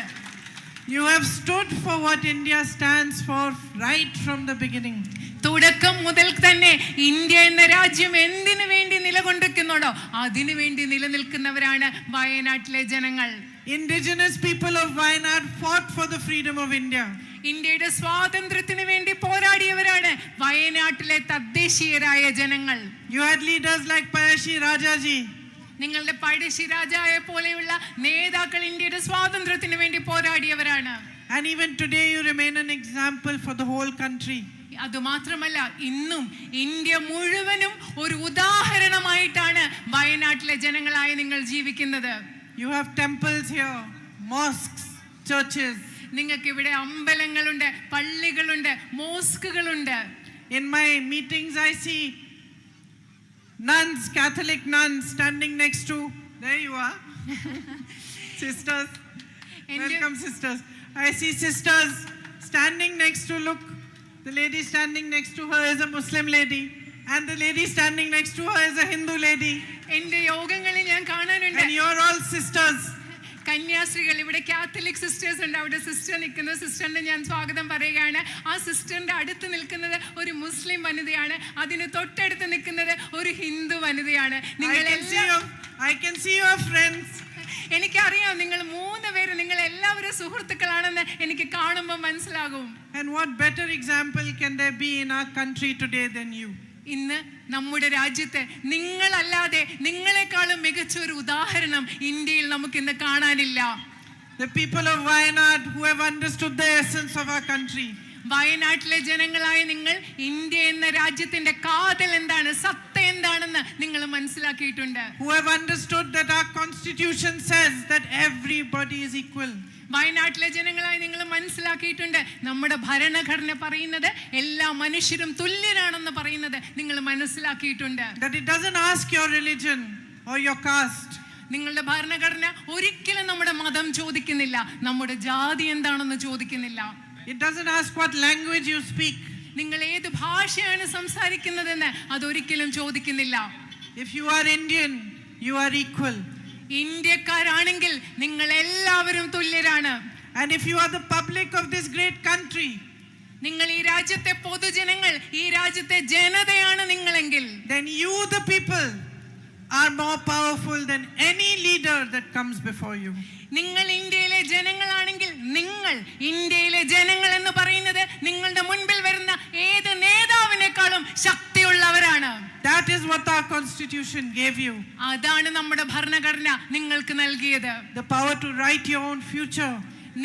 [SPEAKER 1] You have stood for what India stands for right from the beginning.
[SPEAKER 7] തുടക്കം മുതൽ തന്നെ ഇന്ത്യ എന്ന രാജ്യം എന്തിനു വേണ്ടി നിലകൊണ്ടിരിക്കുന്നുണ്ടോ അതിനു വേണ്ടി നിലനിൽക്കുന്നവരാണ് വയനാട്ടിലെ ജനങ്ങൾ.
[SPEAKER 1] Indigenous people of Wayanad fought for the freedom of India.
[SPEAKER 7] ഇന്ത്യയുടെ സ്വാതന്ത്ര്യത്തിന് വേണ്ടി പോരാടിയവരാണ് വയനാട്ടിലെ തദ്ദേശീയരായ ജനങ്ങൾ.
[SPEAKER 1] You had leaders like Payashi Rajaji.
[SPEAKER 7] നിങ്ങളുടെ പഴശ്ശിരാജായെ പോലെയുള്ള നേതാക്കൾ ഇന്ത്യയുടെ സ്വാതന്ത്ര്യത്തിന് വേണ്ടി പോരാടിയവരാണ്.
[SPEAKER 1] And even today you remain an example for the whole country.
[SPEAKER 7] അതുമാത്രമല്ല, ഇന്നും ഇന്ത്യ മുഴുവനും ഒരു ഉദാഹരണമായിട്ടാണ് വയനാട്ടിലെ ജനങ്ങളായ നിങ്ങൾ ജീവിക്കുന്നത്.
[SPEAKER 1] You have temples here, mosques, churches.
[SPEAKER 7] നിങ്ങൾക്ക് ഇവിടെ അമ്പലങ്ങളുണ്ട്, പള്ളികളുണ്ട്, മോസ്കുകളുണ്ട്.
[SPEAKER 1] In my meetings I see nuns, Catholic nuns standing next to, there you are, sisters. Welcome sisters. I see sisters standing next to, look, the lady standing next to her is a Muslim lady and the lady standing next to her is a Hindu lady.
[SPEAKER 7] എന്റെ യോഗങ്ങളിൽ ഞാൻ കാണാനുണ്ട്.
[SPEAKER 1] And you are all sisters.
[SPEAKER 7] കന്യാസ്ത്രീകൾ, ഇവിടെ കാത്തലിക് സിസ്റ്റേഴ്സ് ഉണ്ട്. അവിടെ സിസ്റ്റർ നിൽക്കുന്ന സിസ്റ്ററിന് ഞാൻ സ്വാഗതം പറയുകയാണ്. ആ സിസ്റ്ററിന്റെ അടുത്ത് നിൽക്കുന്നത് ഒരു മുസ്ലിം വനിതയാണ്. അതിന് തൊട്ടടുത്ത് നിൽക്കുന്നത് ഒരു ഹിന്ദു വനിതയാണ്.
[SPEAKER 1] I can see your friends.
[SPEAKER 7] എനിക്കറിയാം നിങ്ങൾ മൂന്ന് പേര്, നിങ്ങൾ എല്ലാവരും സുഹൃത്തുക്കളാണെന്ന് എനിക്ക് കാണുമ്പോൾ മനസ്സിലാകും.
[SPEAKER 1] And what better example can there be in our country today than you?
[SPEAKER 7] ഇന്ന് നമ്മുടെ രാജ്യത്ത് നിങ്ങളല്ലാതെ നിങ്ങളെക്കാളും മികച്ച ഒരു ഉദാഹരണം ഇന്ത്യയിൽ നമുക്കിന്ന് കാണാനില്ല.
[SPEAKER 1] The people of Wayanad who have understood the essence of our country.
[SPEAKER 7] വയനാട്ടിലെ ജനങ്ങളായ നിങ്ങൾ ഇന്ത്യ എന്ന രാജ്യത്തിന്റെ കാതൽ എന്താണ്, സത്ത എന്താണെന്ന് നിങ്ങൾ മനസ്സിലാക്കിയിട്ടുണ്ട്.
[SPEAKER 1] Who have understood that our constitution says that everybody is equal.
[SPEAKER 7] വയനാട്ടിലെ ജനങ്ങളായി നിങ്ങൾ മനസ്സിലാക്കിയിട്ടുണ്ട് നമ്മുടെ ഭരണഘടന പറയുന്നത് എല്ലാ മനുഷ്യരും തുല്യരാണെന്ന് പറയുന്നത് നിങ്ങൾ മനസ്സിലാക്കിയിട്ടുണ്ട്.
[SPEAKER 1] That it doesn't ask your religion or your caste.
[SPEAKER 7] നിങ്ങളുടെ ഭരണഘടന ഒരിക്കലും നമ്മുടെ മതം ചോദിക്കുന്നില്ല, നമ്മുടെ ജാതി എന്താണെന്ന് ചോദിക്കുന്നില്ല.
[SPEAKER 1] It doesn't ask what language you speak.
[SPEAKER 7] നിങ്ങൾ ഏത് ഭാഷയാണ് സംസാരിക്കുന്നതെന്ന് അതൊരിക്കലും ചോദിക്കുന്നില്ല.
[SPEAKER 1] If you are Indian, you are equal.
[SPEAKER 7] ഇന്ത്യക്കാരാണെങ്കിൽ നിങ്ങൾ എല്ലാവരും തുല്യരാണ്.
[SPEAKER 1] And if you are the public of this great country,
[SPEAKER 7] നിങ്ങൾ ഈ രാജ്യത്തെ പൊതുജനങ്ങൾ, ഈ രാജ്യത്തെ ജനതയാണ് നിങ്ങളെങ്കിൽ,
[SPEAKER 1] then you the people are more powerful than any leader that comes before you.
[SPEAKER 7] നിങ്ങൾ ഇന്ത്യയിലെ ജനങ്ങളാണെങ്കിൽ നിങ്ങൾ ഇന്ത്യയിലെ ജനങ്ങൾ എന്ന് പറയുന്നത് നിങ്ങളുടെ മുൻപിൽ വരുന്ന ഏത് നേതാവിനേക്കാളും ശക്തിയുള്ളവരാണ്.
[SPEAKER 1] That is what our constitution gave you.
[SPEAKER 7] അതാണ് നമ്മുടെ ഭരണഘടന നിങ്ങൾക്ക് നൽകിയത്.
[SPEAKER 1] The power to write your own future.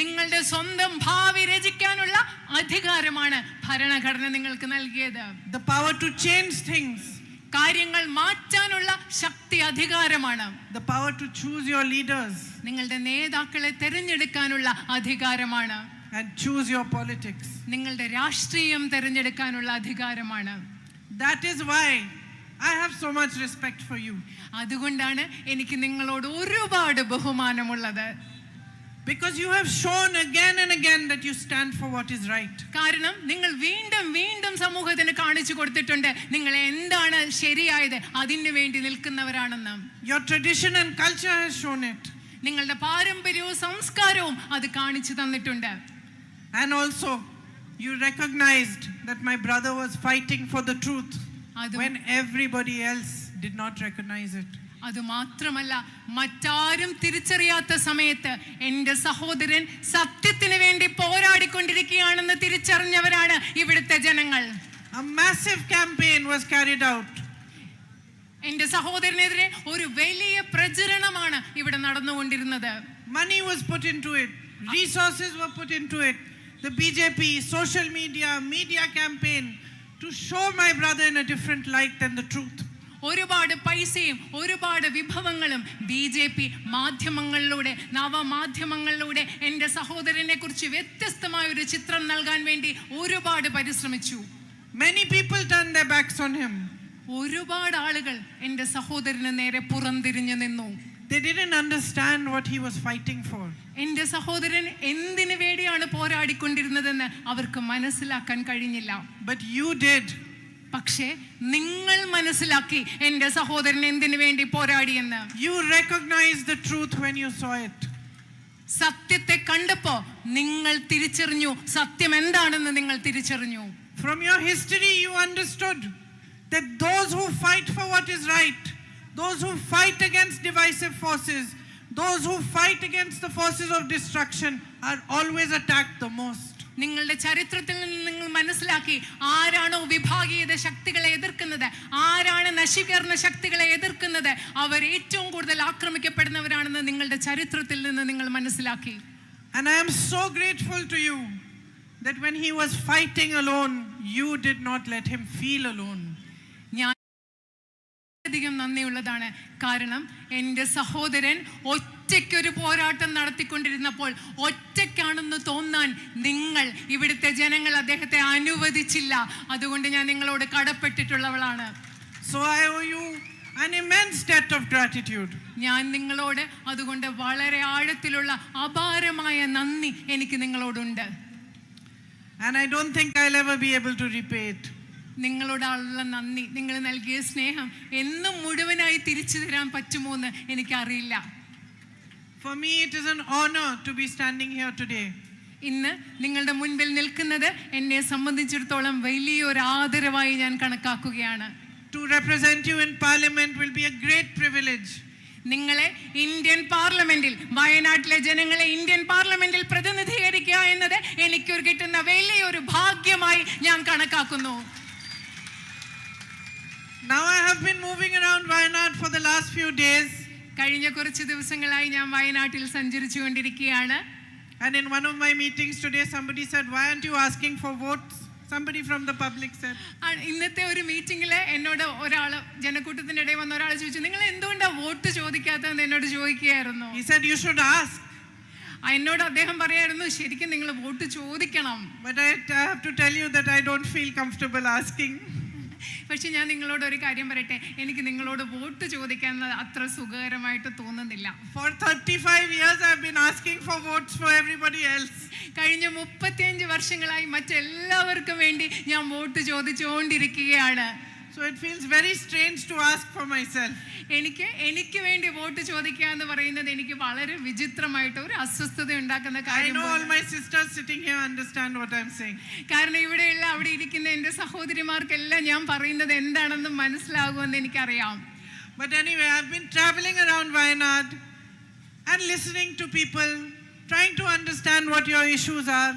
[SPEAKER 7] നിങ്ങളുടെ സ്വന്തം ഭാവി രചിക്കാനുള്ള അധികാരമാണ് ഭരണഘടന നിങ്ങൾക്ക് നൽകിയത്.
[SPEAKER 1] The power to change things.
[SPEAKER 7] കാര്യങ്ങൾ മാറ്റാനുള്ള ശക്തി അധികാരമാണ്.
[SPEAKER 1] The power to choose your leaders.
[SPEAKER 7] നിങ്ങളുടെ നേതാക്കളെ തിരഞ്ഞെടുക്കാനുള്ള അധികാരമാണ്.
[SPEAKER 1] And choose your politics.
[SPEAKER 7] നിങ്ങളുടെ രാഷ്ട്രീയം തിരഞ്ഞെടുക്കാനുള്ള അധികാരമാണ്.
[SPEAKER 1] That is why I have so much respect for you.
[SPEAKER 7] അതുകൊണ്ടാണ് എനിക്ക് നിങ്ങളോട് ഒരുപാട് ബഹുമാനമുള്ളത്.
[SPEAKER 1] Because you have shown again and again that you stand for what is right.
[SPEAKER 7] കാരണം നിങ്ങൾ വീണ്ടും വീണ്ടും സമൂഹത്തിന് കാണിച്ചു കൊടുത്തിട്ടുണ്ട് നിങ്ങൾ എന്താണ് ശരിയായത് അതിനു വേണ്ടി നിൽക്കുന്നവരാണെന്ന്.
[SPEAKER 1] Your tradition and culture has shown it.
[SPEAKER 7] നിങ്ങളുടെ പാരമ്പര്യവും സംസ്കാരവും അത് കാണിച്ചു തന്നിട്ടുണ്ട്.
[SPEAKER 1] And also you recognized that my brother was fighting for the truth when everybody else did not recognize it.
[SPEAKER 7] അത് മാത്രമല്ല മറ്റാരും തിരിച്ചറിയാത്ത സമയത്ത് എൻ്റെ സഹോദരൻ സത്യത്തിന് വേണ്ടി പോരാടിക്കൊണ്ടിരിക്കുകയാണെന്ന് തിരിച്ചറിഞ്ഞവരാണ് ഇവിടുത്തെ ജനങ്ങൾ.
[SPEAKER 1] A massive campaign was carried out.
[SPEAKER 7] എൻ്റെ സഹോദരനെതിരെ ഒരു വലിയ പ്രചരണമാണ് ഇവിടെ നടന്നുകൊണ്ടിരുന്നത്.
[SPEAKER 1] Money was put into it, resources were put into it. The BJP social media campaign to show my brother in a different light than the truth.
[SPEAKER 7] ഒരുപാട് പൈസയും ഒരുപാട് വിഭവങ്ങളും BJP മാധ്യമങ്ങളിലൂടെ നവമാധ്യമങ്ങളിലൂടെ എൻ്റെ സഹോദരനെ കുറിച്ച് വ്യത്യസ്തമായ ഒരു ചിത്രം നൽകാൻ വേണ്ടി ഒരുപാട് പരിശ്രമിച്ചു.
[SPEAKER 1] Many people turned their backs on him.
[SPEAKER 7] ഒരുപാട് ആളുകൾ എൻ്റെ സഹോദരന് നേരെ പുറംതിരിഞ്ഞു നിന്നു.
[SPEAKER 1] They didn't understand what he was fighting for.
[SPEAKER 7] എൻ്റെ സഹോദരൻ എന്തിനു വേണ്ടിയാണ് പോരാടിക്കൊണ്ടിരുന്നതെന്ന് അവർക്ക് മനസ്സിലാക്കാൻ കഴിഞ്ഞില്ല.
[SPEAKER 1] But you did.
[SPEAKER 7] പക്ഷേ നിങ്ങൾ മനസ്സിലാക്കി എൻ്റെ സഹോദരൻ എന്തിനു വേണ്ടി പോരാടിയെന്ന്.
[SPEAKER 1] You recognized the truth when you saw it.
[SPEAKER 7] സത്യത്തെ കണ്ടപ്പോ നിങ്ങൾ തിരിച്ചറിഞ്ഞു, സത്യം എന്താണെന്ന് നിങ്ങൾ തിരിച്ചറിഞ്ഞു.
[SPEAKER 1] From your history you understood that those who fight for what is right, those who fight against divisive forces, those who fight against the forces of destruction are always attacked the most.
[SPEAKER 7] നിങ്ങളുടെ ചരിത്രത്തിൽ നിന്ന് നിങ്ങൾ മനസ്സിലാക്കി ആരാണോ വിഭാഗീയത ശക്തികളെ എതിർക്കുന്നത്, ആരാണ് നശീകരണ ശക്തികളെ എതിർക്കുന്നത്, അവർ ഏറ്റവും കൂടുതൽ ആക്രമിക്കപ്പെടുന്നവരാണെന്ന് നിങ്ങളുടെ ചരിത്രത്തിൽ നിന്ന് നിങ്ങൾ മനസ്സിലാക്കി.
[SPEAKER 1] And I am so grateful to you that when he was fighting alone, you did not let him feel alone.
[SPEAKER 7] ഞാൻ അധികം നന്ദിയുള്ളതാണ്. കാരണം എൻ്റെ സഹോദരൻ ഒറ്റയ്ക്കൊരു പോരാട്ടം നടത്തിക്കൊണ്ടിരുന്നപ്പോൾ ഒറ്റയ്ക്കാണെന്ന് തോന്നാൻ നിങ്ങൾ ഇവിടുത്തെ ജനങ്ങൾ അദ്ദേഹത്തെ അനുവദിച്ചില്ല. അതുകൊണ്ട് ഞാൻ നിങ്ങളോട് കടപ്പെട്ടിട്ടുള്ളവളാണ്.
[SPEAKER 1] So I owe you an immense debt of gratitude.
[SPEAKER 7] ഞാൻ നിങ്ങളോട് അതുകൊണ്ട് വളരെ ആഴത്തിലുള്ള അപാരമായ നന്ദി എനിക്ക് നിങ്ങളോടുണ്ട്.
[SPEAKER 1] And I don't think I'll ever be able to repay it.
[SPEAKER 7] നിങ്ങളോടുള്ള നന്ദി, നിങ്ങൾ നൽകിയ സ്നേഹം എന്നും മുഴുവനായി തിരിച്ചു തരാൻ പറ്റുമോ എന്ന് എനിക്കറിയില്ല.
[SPEAKER 1] For me it is an honor to be standing here today.
[SPEAKER 7] ഇന്ന് നിങ്ങളുടെ മുൻപിൽ നിൽക്കുന്നത് എന്നെ സംബന്ധിച്ചിടത്തോളം വലിയൊരു ആദരവായി ഞാൻ കണക്കാക്കുകയാണ്.
[SPEAKER 1] To represent you in parliament will be a great privilege.
[SPEAKER 7] നിങ്ങളെ ഇന്ത്യൻ പാർലമെന്റിൽ, വയനാട്ടിലെ ജനങ്ങളെ ഇന്ത്യൻ പാർലമെന്റിൽ പ്രതിനിധീകരിക്കുക എന്നത് എനിക്കൊരു കിട്ടുന്ന വലിയൊരു ഭാഗ്യമായി ഞാൻ കണക്കാക്കുന്നു.
[SPEAKER 1] Now I have been moving around Wayanad for the last few days.
[SPEAKER 7] കഴിഞ്ഞ കുറച്ച് ദിവസങ്ങളായി ഞാൻ വയനാട്ടിൽ സഞ്ചരിച്ചു കൊണ്ടിരിക്കുകയാണ്.
[SPEAKER 1] And in one of my meetings today somebody said, why aren't you asking for votes? Somebody from the public said.
[SPEAKER 7] ഇന്നത്തെ ഒരു മീറ്റിംഗിൽ എന്നോട് ഒരാള്, ജനക്കൂട്ടത്തിന്റെ ഇടയിൽ വന്ന ഒരാൾ ചോദിച്ചു, നിങ്ങൾ എന്തുകൊണ്ടാണ് വോട്ട് ചോദിക്കാത്തതെന്ന് എന്നോട് ചോദിക്കുകയായിരുന്നു.
[SPEAKER 1] He said you should ask.
[SPEAKER 7] എന്നോട് അദ്ദേഹം പറയായിരുന്നു, ശരിക്കും നിങ്ങൾ വോട്ട് ചോദിക്കണം.
[SPEAKER 1] But I have to tell you that I don't feel comfortable asking.
[SPEAKER 7] പക്ഷെ ഞാൻ നിങ്ങളോട് ഒരു കാര്യം പറയട്ടെ, എനിക്ക് നിങ്ങളോട് വോട്ട് ചോദിക്കാൻ അത്ര സുഖകരമായിട്ട് തോന്നുന്നില്ല.
[SPEAKER 1] For 35 years I have been asking for votes for everybody else.
[SPEAKER 7] കഴിഞ്ഞ 35 വർഷങ്ങളായി മറ്റെല്ലാവർക്കും വേണ്ടി ഞാൻ vote ചോദിച്ചുകൊണ്ടിരിക്കുകയാണ്.
[SPEAKER 1] So it feels very strange to ask for myself.
[SPEAKER 7] എനിക്ക് വേണ്ടി വോട്ട് ചോദിക്കുക എന്ന് പറയുന്നത് എനിക്ക് വളരെ വിചിത്രമായിട്ട് ഒരു അസ്വസ്ഥത ഉണ്ടാക്കുന്ന
[SPEAKER 1] I
[SPEAKER 7] കാര്യം.
[SPEAKER 1] know all my sisters sitting here understand what I'm saying.
[SPEAKER 7] കാരണം ഇവിടെയുള്ള അവിടെ ഇരിക്കുന്ന എൻ്റെ സഹോദരിമാർക്കെല്ലാം ഞാൻ പറയുന്നത് എന്താണെന്ന് മനസ്സിലാകുമെന്ന് എനിക്കറിയാം.
[SPEAKER 1] But anyway, I've been traveling around Wayanad and listening to people, trying to understand what your issues are.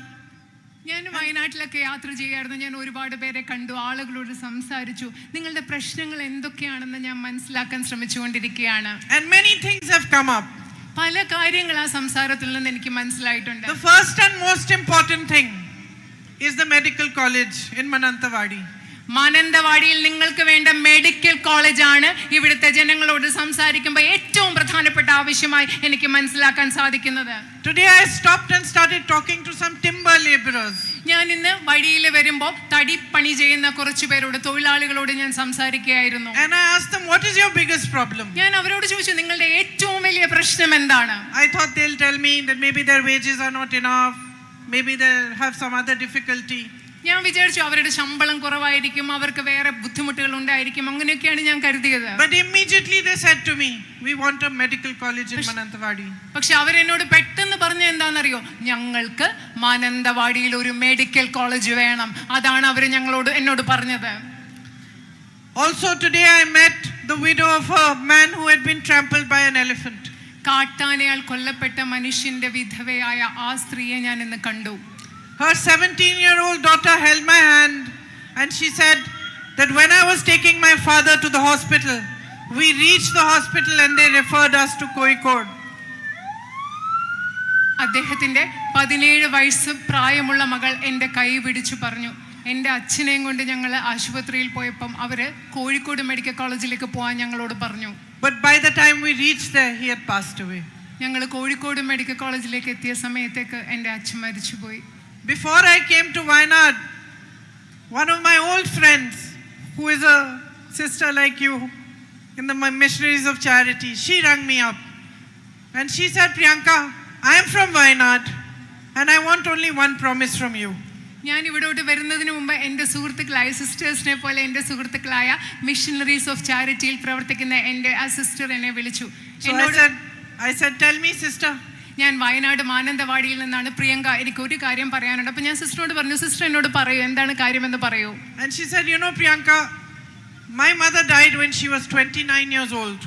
[SPEAKER 7] ഞാൻ വയനാട്ടിലൊക്കെ യാത്ര ചെയ്യായിരുന്നു. ഞാൻ ഒരുപാട് പേരെ കണ്ടു, ആളുകളോട് സംസാരിച്ചു. നിങ്ങളുടെ പ്രശ്നങ്ങൾ എന്തൊക്കെയാണെന്ന് ഞാൻ മനസ്സിലാക്കാൻ ശ്രമിച്ചുകൊണ്ടിരിക്കുകയാണ്.
[SPEAKER 1] And many things have come up.
[SPEAKER 7] പല കാര്യങ്ങൾ ആ സംസാരത്തിൽ നിന്ന് എനിക്ക് മനസ്സിലായിട്ടുണ്ട്.
[SPEAKER 1] The first and most important thing is the medical college in Manantawadi.
[SPEAKER 7] മാനന്തവാടിയിൽ നിങ്ങൾക്ക് വേണ്ട മെഡിക്കൽ കോളേജാണ് ഇവിടുത്തെ ജനങ്ങളോട് സംസാരിക്കുമ്പോൾ ഏറ്റവും പ്രധാനപ്പെട്ട ആവശ്യമായി എനിക്ക് മനസ്സിലാക്കാൻ സാധിക്കുന്നത്.
[SPEAKER 1] Today I stopped and started talking to some timber laborers.
[SPEAKER 7] ഞാൻ ഇന്ന് വഴിയിൽ വരുമ്പോൾ തടിപ്പണി ചെയ്യുന്ന കുറച്ചു പേരോട്, തൊഴിലാളികളോട് ഞാൻ സംസാരിക്കുകയായിരുന്നു.
[SPEAKER 1] And I asked them, what is your biggest problem?
[SPEAKER 7] ഞാൻ അവരോട് ചോദിച്ചു, നിങ്ങളുടെ ഏറ്റവും വലിയ പ്രശ്നം എന്താണ്?
[SPEAKER 1] I thought they'll tell me that maybe their wages are not enough, maybe they'll have some other difficulty.
[SPEAKER 7] ഞാൻ വിചാരിച്ചു അവരുടെ ശമ്പളം കുറവായിരിക്കും, അവർക്ക് വേറെ ബുദ്ധിമുട്ടുകൾ ഉണ്ടായിരിക്കും, അങ്ങനെയൊക്കെയാണ് ഞാൻ കരുതിയത്.
[SPEAKER 1] But immediately they said to me, we want a medical college in Mananthavadi.
[SPEAKER 7] പക്ഷെ അവരെന്നോട് പെട്ടെന്ന് പറഞ്ഞ എന്താണെന്നറിയോ? ഞങ്ങൾക്ക് മാനന്തവാടിയിൽ ഒരു മെഡിക്കൽ കോളേജ് വേണം. അതാണ് അവർ എന്നോട് പറഞ്ഞത്.
[SPEAKER 1] Also today I met the widow of a man who had been trampled by an elephant.
[SPEAKER 7] കാട്ടാനയാൽ കൊല്ലപ്പെട്ട മനുഷ്യന്റെ വിധവയായ ആ സ്ത്രീയെ ഞാൻ ഇന്ന് കണ്ടു.
[SPEAKER 1] Her 17-year-old daughter held my hand and she said that when I was taking my father to the hospital, we reached the hospital and they referred us to Kozhikode.
[SPEAKER 7] അദ്ദേഹത്തിന്റെ 17 വയസ്സ് പ്രായമുള്ള മകൾ എൻ്റെ കൈ പിടിച്ചു പറഞ്ഞു, എൻ്റെ അച്ഛനെയും കൊണ്ട് ഞങ്ങൾ ആശുപത്രിയിൽ പോയപ്പം അവര് കോഴിക്കോട് മെഡിക്കൽ കോളേജിലേക്ക് പോകാൻ ഞങ്ങളോട് പറഞ്ഞു.
[SPEAKER 1] But by the time we reached there, he had passed away.
[SPEAKER 7] ഞങ്ങൾ കോഴിക്കോട് മെഡിക്കൽ കോളേജിലേക്ക് എത്തിയ സമയത്തേക്ക് എൻ്റെ അച്ഛൻ മരിച്ചുപോയി.
[SPEAKER 1] Before I came to Wayanad, one of my old friends, who is a sister like you in the Missionaries of Charity, she rang me up and she said, Priyanka, I am from Wayanad and I want only one promise from you.
[SPEAKER 7] ഞാൻ ഇവിടോട്ട് വരുന്നതിന് മുമ്പ് എൻ്റെ സുഹൃത്തുക്കളായ സിസ്റ്റേഴ്സിനെ പോലെ എൻ്റെ സുഹൃത്തുക്കളായ മിഷണറീസ് ഓഫ് ചാരിറ്റിയിൽ പ്രവർത്തിക്കുന്ന എൻ്റെ ആ സിസ്റ്റർ എന്നെ വിളിച്ചു.
[SPEAKER 1] So I said, tell me sister.
[SPEAKER 7] ഞാൻ വയനാട് മാനന്തവാടിയിൽ നിന്നാണ്. പ്രിയങ്ക, എനിക്ക് ഒരു കാര്യം പറയാനുണ്ട്. അപ്പോൾ ഞാൻ സിസ്റ്ററിനോട് പറഞ്ഞു, സിസ്റ്റർ എന്നോട് പറയൂ, എന്താണ് കാര്യമെന്ന് പറയൂ.
[SPEAKER 1] And she said, you know Priyanka, my mother died when she was 29 years old.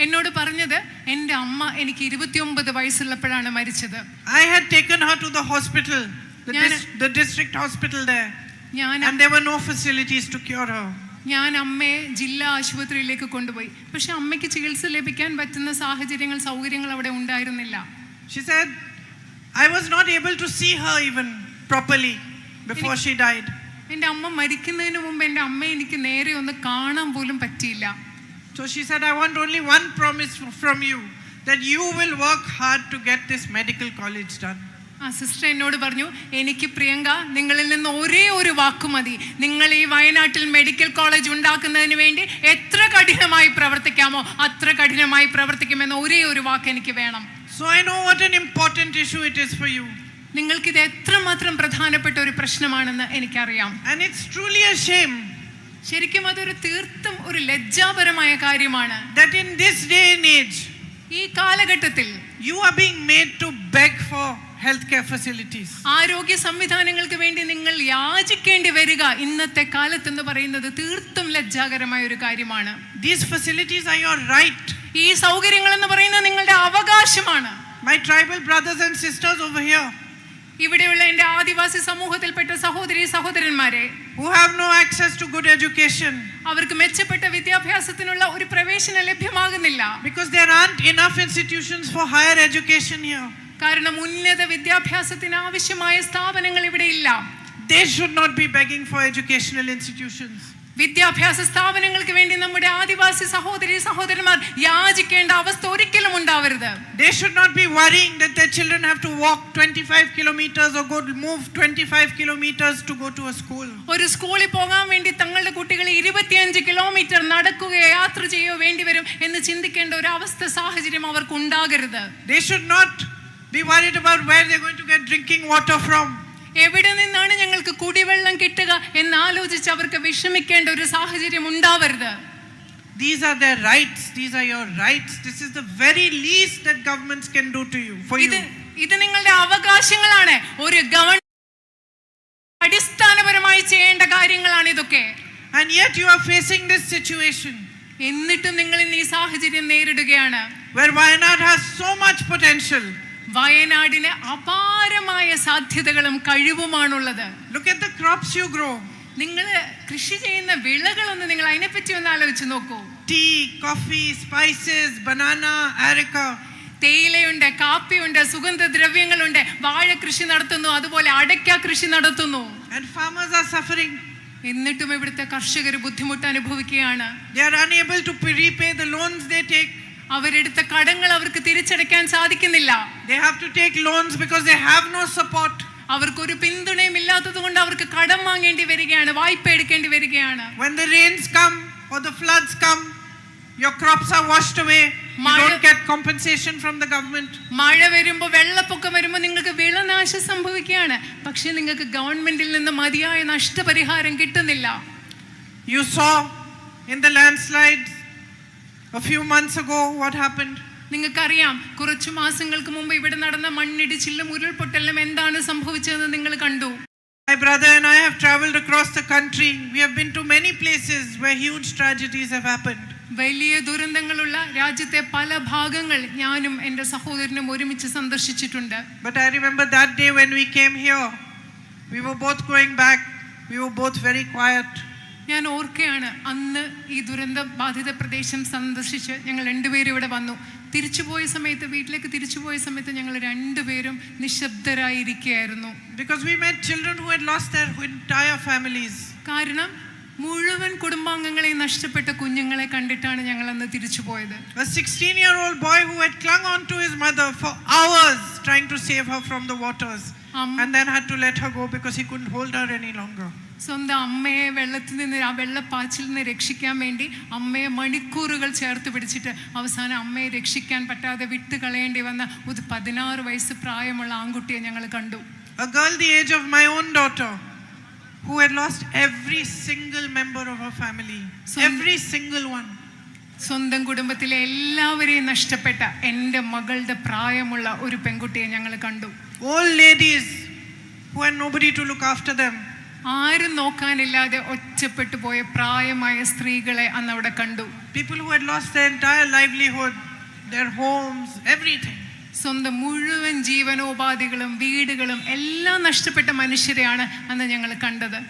[SPEAKER 7] എന്നോട് പറഞ്ഞത്, എൻ്റെ അമ്മ എനിക്ക് 29 വയസ്സുള്ളപ്പോഴാണ് മരിച്ചത്.
[SPEAKER 1] I had taken her to the hospital, the district hospital there, and there were no facilities to cure her.
[SPEAKER 7] ഞാൻ അമ്മയെ ജില്ലാ ആശുപത്രിയിലേക്ക് കൊണ്ടുപോയി. പക്ഷെ അമ്മയ്ക്ക് ചികിത്സ ലഭിക്കാൻ പറ്റുന്ന സാഹചര്യങ്ങൾ, സൗകര്യങ്ങൾ അവിടെ ഉണ്ടായിരുന്നില്ല.
[SPEAKER 1] She said, I was not able to see her even properly before she died.
[SPEAKER 7] എൻ്റെ അമ്മ മരിക്കുന്നതിന് മുമ്പ് എൻ്റെ അമ്മയെ എനിക്ക് നേരെ ഒന്ന് കാണാൻ പോലും പറ്റിയില്ല.
[SPEAKER 1] So she said, I want only one promise from you, that you will work hard to get this medical college done.
[SPEAKER 7] ആ സിസ്റ്റർ എന്നോട് പറഞ്ഞു, എനിക്ക് പ്രിയങ്ക നിങ്ങളിൽ നിന്ന് ഒരേ ഒരു വാക്ക് മതി. നിങ്ങൾ ഈ വയനാട്ടിൽ മെഡിക്കൽ കോളേജ് ഉണ്ടാക്കുന്നതിന് വേണ്ടി എത്ര കഠിനമായി പ്രവർത്തിക്കാമോ അത്ര കഠിനമായി പ്രവർത്തിക്കുമെന്ന ഒരേ ഒരു വാക്ക് എനിക്ക് വേണം.
[SPEAKER 1] So I know what an important issue it is for you.
[SPEAKER 7] നിങ്ങൾക്കിത് എത്രമാത്രം പ്രധാനപ്പെട്ട ഒരു പ്രശ്നമാണെന്ന് എനിക്കറിയാം.
[SPEAKER 1] And it's truly a shame.
[SPEAKER 7] ശരിക്കും അതൊരു തീർത്തും ഒരു ലജ്ജാപരമായ കാര്യമാണ്.
[SPEAKER 1] That in this day and age,
[SPEAKER 7] ഈ കാലഘട്ടത്തിൽ
[SPEAKER 1] you are being made to beg for healthcare facilities.
[SPEAKER 7] ആരോഗ്യ സംവിധാനങ്ങൾക്ക് വേണ്ടി നിങ്ങൾ യാചിക്കേണ്ടി വരിക ഇന്നത്തെ കാലത്ത് എന്ന് പറയുന്നത് തീർത്തും ലജ്ജാകരമായ ഒരു കാര്യമാണ്.
[SPEAKER 1] These facilities are your right.
[SPEAKER 7] ഈ സൗകര്യങ്ങൾ എന്ന് പറയുന്നത് നിങ്ങളുടെ അവകാശമാണ്.
[SPEAKER 1] My tribal brothers and sisters over here,
[SPEAKER 7] ഇവിടെയുള്ള എൻ്റെ ആദിവാസി സമൂഹത്തിൽപ്പെട്ട സഹോദരി സഹോദരന്മാരെ,
[SPEAKER 1] who have no access to good education,
[SPEAKER 7] അവർക്ക് മെച്ചപ്പെട്ട വിദ്യാഭ്യാസത്തിനുള്ള ഒരു പ്രവേശനം ലഭ്യമാകുന്നില്ല.
[SPEAKER 1] because there aren't enough institutions for higher education here.
[SPEAKER 7] കാരണം ഉന്നത വിദ്യാഭ്യാസത്തിന് ആവശ്യമായ സ്ഥാപനങ്ങൾ ഇവിടെ ഇല്ല.
[SPEAKER 1] They should not be begging for educational institutions.
[SPEAKER 7] വിദ്യാഭ്യാസ സ്ഥാപനങ്ങൾക്ക് വേണ്ടി നമ്മുടെ ആദിവാസി സഹോദരി സഹോദരന്മാർ യാചിക്കേണ്ട അവസ്ഥ ഒരിക്കലും ഉണ്ടാവരുത്.
[SPEAKER 1] They should not be worrying that their children have to walk 25 kilometers or move 25 kilometers to go to a school.
[SPEAKER 7] ഒരു സ്കൂളിൽ പോകാൻ വേണ്ടി തങ്ങളുടെ കുട്ടികളെ 25 കിലോമീറ്റർ നടക്കുകയോ യാത്ര ചെയ്യുകയോ വേണ്ടിവരും എന്ന് ചിന്തിക്കേണ്ട ഒരു അവസ്ഥ സാഹചര്യം അവർക്ക് ഉണ്ടാകരുത്.
[SPEAKER 1] They should not be worried about where they're going to get drinking water from.
[SPEAKER 7] എവിടെ നിന്നാണ് ഞങ്ങൾക്ക് കുടിവെള്ളം കിട്ടുക എന്ന് ആലോചിച്ച് അവർക്ക് വിഷമിക്കേണ്ട ഒരു സാഹചര്യം ഉണ്ടാവരുത്.
[SPEAKER 1] These are their rights. These are your rights. This is the very least that governments can do to you, for you.
[SPEAKER 7] ഇത് നിങ്ങളുടെ അവകാശങ്ങളാണ്. ഒരു ഗവൺമെന്റ് അടിസ്ഥാനപരമായി ചെയ്യേണ്ട കാര്യങ്ങളാണ് ഇതൊക്കെ.
[SPEAKER 1] And yet you are facing this situation.
[SPEAKER 7] എന്നിട്ടും നിങ്ങൾ ഇന്ന് ഈ സാഹചര്യം നേരിടുകയാണ്.
[SPEAKER 1] Where Wayanad has so much potential.
[SPEAKER 7] വയനാടിന് അപാരമായ സാധ്യതകളും കഴിവുമാണുള്ളത്.
[SPEAKER 1] Look at the crops you grow.
[SPEAKER 7] നിങ്ങൾ കൃഷി ചെയ്യുന്ന വിളകളൊന്ന് നിങ്ങൾ അതിനെപ്പറ്റി ഒന്ന് ആലോചിച്ച് നോക്കൂ.
[SPEAKER 1] Tea, coffee, spices, banana, areca.
[SPEAKER 7] തേയിലയുണ്ട്, കാപ്പിയുണ്ട്, സുഗന്ധദ്രവ്യങ്ങളുണ്ട്, വാഴ കൃഷി നടത്തുന്നു, അതുപോലെ അടയ്ക്ക കൃഷി നടത്തുന്നു.
[SPEAKER 1] And farmers are suffering.
[SPEAKER 7] എന്നിട്ടും ഇവിടുത്തെ കർഷകർ ബുദ്ധിമുട്ട് അനുഭവിക്കുകയാണ്.
[SPEAKER 1] They are unable to repay the loans they take.
[SPEAKER 7] അവരെടുത്ത കടങ്ങൾ അവർക്ക് തിരിച്ചടയ്ക്കാൻ സാധിക്കുന്നില്ല.
[SPEAKER 1] They have to take loans because they have no support.
[SPEAKER 7] അവർക്കൊരു പിന്തുണയും ഇല്ലാത്തത് കൊണ്ട് അവർക്ക് കടം വാങ്ങേണ്ടി വരികയാണ്, വായ്പ എടുക്കേണ്ടി വരികയാണ്.
[SPEAKER 1] When the rains come or the floods come, your crops are washed away. You don't get compensation from the government.
[SPEAKER 7] മഴ വരുമ്പോൾ, വെള്ളപ്പൊക്കം വരുമ്പോൾ നിങ്ങൾക്ക് വിളനാശം സംഭവിക്കുകയാണ്. പക്ഷെ നിങ്ങൾക്ക് ഗവൺമെന്റിൽ നിന്ന് മതിയായ നഷ്ടപരിഹാരം കിട്ടുന്നില്ല.
[SPEAKER 1] You saw in the landslides a few months ago what happened.
[SPEAKER 7] നിങ്ങൾക്കറിയാം, കുറച്ചു മാസങ്ങൾക്ക് മുമ്പ് ഇവിടെ നടന്ന മണ്ണിടിച്ചിലും ഉരുൾപൊട്ടലിലും എന്താണ് സംഭവിച്ചതെന്ന് നിങ്ങൾ കണ്ടു.
[SPEAKER 1] My brother and I have traveled across the country. We have been to many places where huge tragedies have happened.
[SPEAKER 7] വലിയ ദുരന്തങ്ങളുള്ള രാജ്യത്തെ പല ഭാഗങ്ങൾ ഞാനും എൻ്റെ സഹോദരനും ഒരുമിച്ച് സന്ദർശിച്ചിട്ടുണ്ട്.
[SPEAKER 1] But I remember that day when we came here, we were both going back. We were both very quiet.
[SPEAKER 7] ഞാൻ ഓർക്കുകയാണ്, അന്ന് ഈ ദുരന്ത ബാധിത പ്രദേശം സന്ദർശിച്ച് ഞങ്ങൾ രണ്ടുപേരും ഇവിടെ വന്നു. തിരിച്ചുപോയ സമയത്ത്, വീട്ടിലേക്ക് തിരിച്ചുപോയ സമയത്ത് ഞങ്ങൾ രണ്ടുപേരും നിശബ്ദരായിരിക്കുകയായിരുന്നു.
[SPEAKER 1] Because we met children who had lost their entire families.
[SPEAKER 7] കാരണം മുഴുവൻ കുടുംബാംഗങ്ങളെയും നഷ്ടപ്പെട്ട കുഞ്ഞുങ്ങളെ കണ്ടിട്ടാണ് ഞങ്ങൾ അന്ന് തിരിച്ചുപോയത്.
[SPEAKER 1] A 16-year-old boy who had clung on to his mother for hours trying to save her from the waters and then had to let her go because he couldn't hold her any longer.
[SPEAKER 7] സ്വന്തം അമ്മയെ വെള്ളത്തിൽ നിന്ന്, ആ വെള്ളപ്പാച്ചിൽ നിന്ന് രക്ഷിക്കാൻ വേണ്ടി അമ്മയെ മണിക്കൂറുകൾ ചേർത്ത് പിടിച്ചിട്ട് അവസാനം അമ്മയെ രക്ഷിക്കാൻ പറ്റാതെ വിട്ട് കളയേണ്ടി വന്ന ഒരു 16 വയസ്സ് പ്രായമുള്ള ആൺകുട്ടിയെ ഞങ്ങൾ കണ്ടു.
[SPEAKER 1] A girl the age of my own daughter who had lost every single member of her family, every single one.
[SPEAKER 7] സ്വന്തം കുടുംബത്തിലെ എല്ലാവരെയും നഷ്ടപ്പെട്ട എൻ്റെ മകളുടെ പ്രായമുള്ള ഒരു പെൺകുട്ടിയെ ഞങ്ങൾ കണ്ടു.
[SPEAKER 1] Old ladies who had nobody to look after them.
[SPEAKER 7] ആരും നോക്കാനില്ലാതെ ഒറ്റപ്പെട്ടു പോയ പ്രായമായ സ്ത്രീകളെ അന്ന് അവിടെ കണ്ടു.
[SPEAKER 1] People who had lost their entire livelihood, their homes, everything.
[SPEAKER 7] സ്വന്തം മുഴുവൻ ജീവനോപാധികളും വീടുകളും എല്ലാം നഷ്ടപ്പെട്ട മനുഷ്യരെയാണ് അന്ന് ഞങ്ങൾ കണ്ടത്.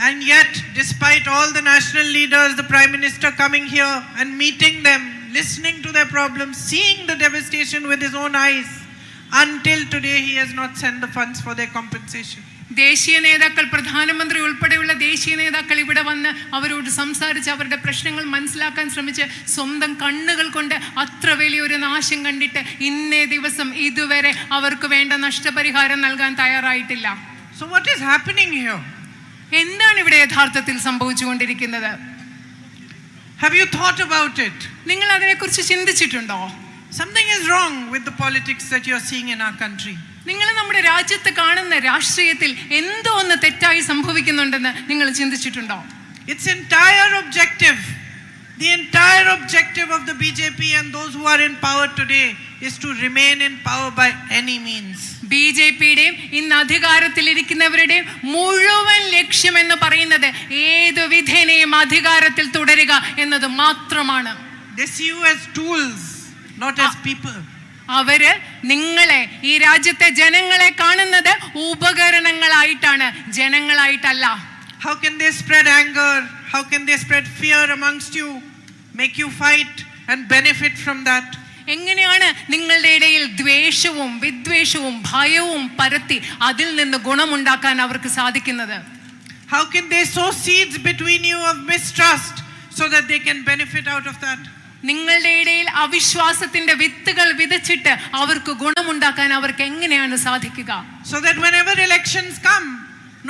[SPEAKER 1] And yet, despite all the national leaders, the Prime Minister coming here and meeting them, listening to their problems, seeing the devastation with his own eyes, until today he has not sent the funds for their compensation.
[SPEAKER 7] ദേശീയ നേതാക്കൾ, പ്രധാനമന്ത്രി ഉൾപ്പെടെയുള്ള ദേശീയ നേതാക്കൾ ഇവിടെ വന്ന് അവരോട് സംസാരിച്ച് അവരുടെ പ്രശ്നങ്ങൾ മനസ്സിലാക്കാൻ ശ്രമിച്ച് സ്വന്തം കണ്ണുകൾ കൊണ്ട് അത്ര വലിയൊരു നാശം കണ്ടിട്ട് ഇന്നേ ദിവസം ഇതുവരെ അവർക്ക് വേണ്ട നഷ്ടപരിഹാരം നൽകാൻ തയ്യാറായിട്ടില്ല.
[SPEAKER 1] So what is happening here?
[SPEAKER 7] എന്താണ് ഇവിടെ യഥാർത്ഥത്തിൽ സംഭവിച്ചുകൊണ്ടിരിക്കുന്നത്?
[SPEAKER 1] Have you thought about it?
[SPEAKER 7] നിങ്ങൾ അതിനെക്കുറിച്ച് ചിന്തിച്ചിട്ടുണ്ടോ?
[SPEAKER 1] Something is wrong with the politics that you are seeing in our country.
[SPEAKER 7] നിങ്ങൾ നമ്മുടെ രാജ്യത്ത് കാണുന്ന രാഷ്ട്രീയത്തിൽ എന്തോ ഒന്ന് തെറ്റായി സംഭവിക്കുന്നുണ്ടെന്ന് നിങ്ങൾ ചിന്തിച്ചിട്ടുണ്ടോ?
[SPEAKER 1] Its entire objective, the entire objective of the BJP and those who are in power today is to remain in power by any means.
[SPEAKER 7] ബിജെപിയുടെയും ഇന്ന് അധികാരത്തിലിരിക്കുന്നവരുടെയും മുഴുവൻ ലക്ഷ്യം എന്ന് പറയുന്നത് ഏത് വിധേനയും അധികാരത്തിൽ തുടരുക എന്നത് മാത്രമാണ്.
[SPEAKER 1] They see you as tools, not as people.
[SPEAKER 7] അവര് നിങ്ങളെ, ഈ രാജ്യത്തെ ജനങ്ങളെ കാണുന്നത് ഉപകരണങ്ങളായിട്ടാണ്, ജനങ്ങളായിട്ടല്ല.
[SPEAKER 1] How can they spread anger? How can they spread fear amongst you, make you fight and benefit from that?
[SPEAKER 7] എങ്ങനെയാണ് നിങ്ങളുടെ ഇടയിൽ ദ്വേഷവും വിദ്വേഷവും ഭയവും പരത്തി അതിൽ നിന്ന് ഗുണമുണ്ടാക്കാൻ അവർക്ക് സാധിക്കുന്നത്?
[SPEAKER 1] How can they sow seeds between you of mistrust so that they can benefit out of that?
[SPEAKER 7] നിങ്ങളുടെ ഇടയിൽ അവിശ്വാസത്തിന്റെ വിത്തുകൾ വിതച്ചിട്ട് അവർക്ക് ഗുണമുണ്ടാക്കാൻ അവർക്ക് എങ്ങനെയാണ് സാധിക്കുക?
[SPEAKER 1] So that whenever elections come,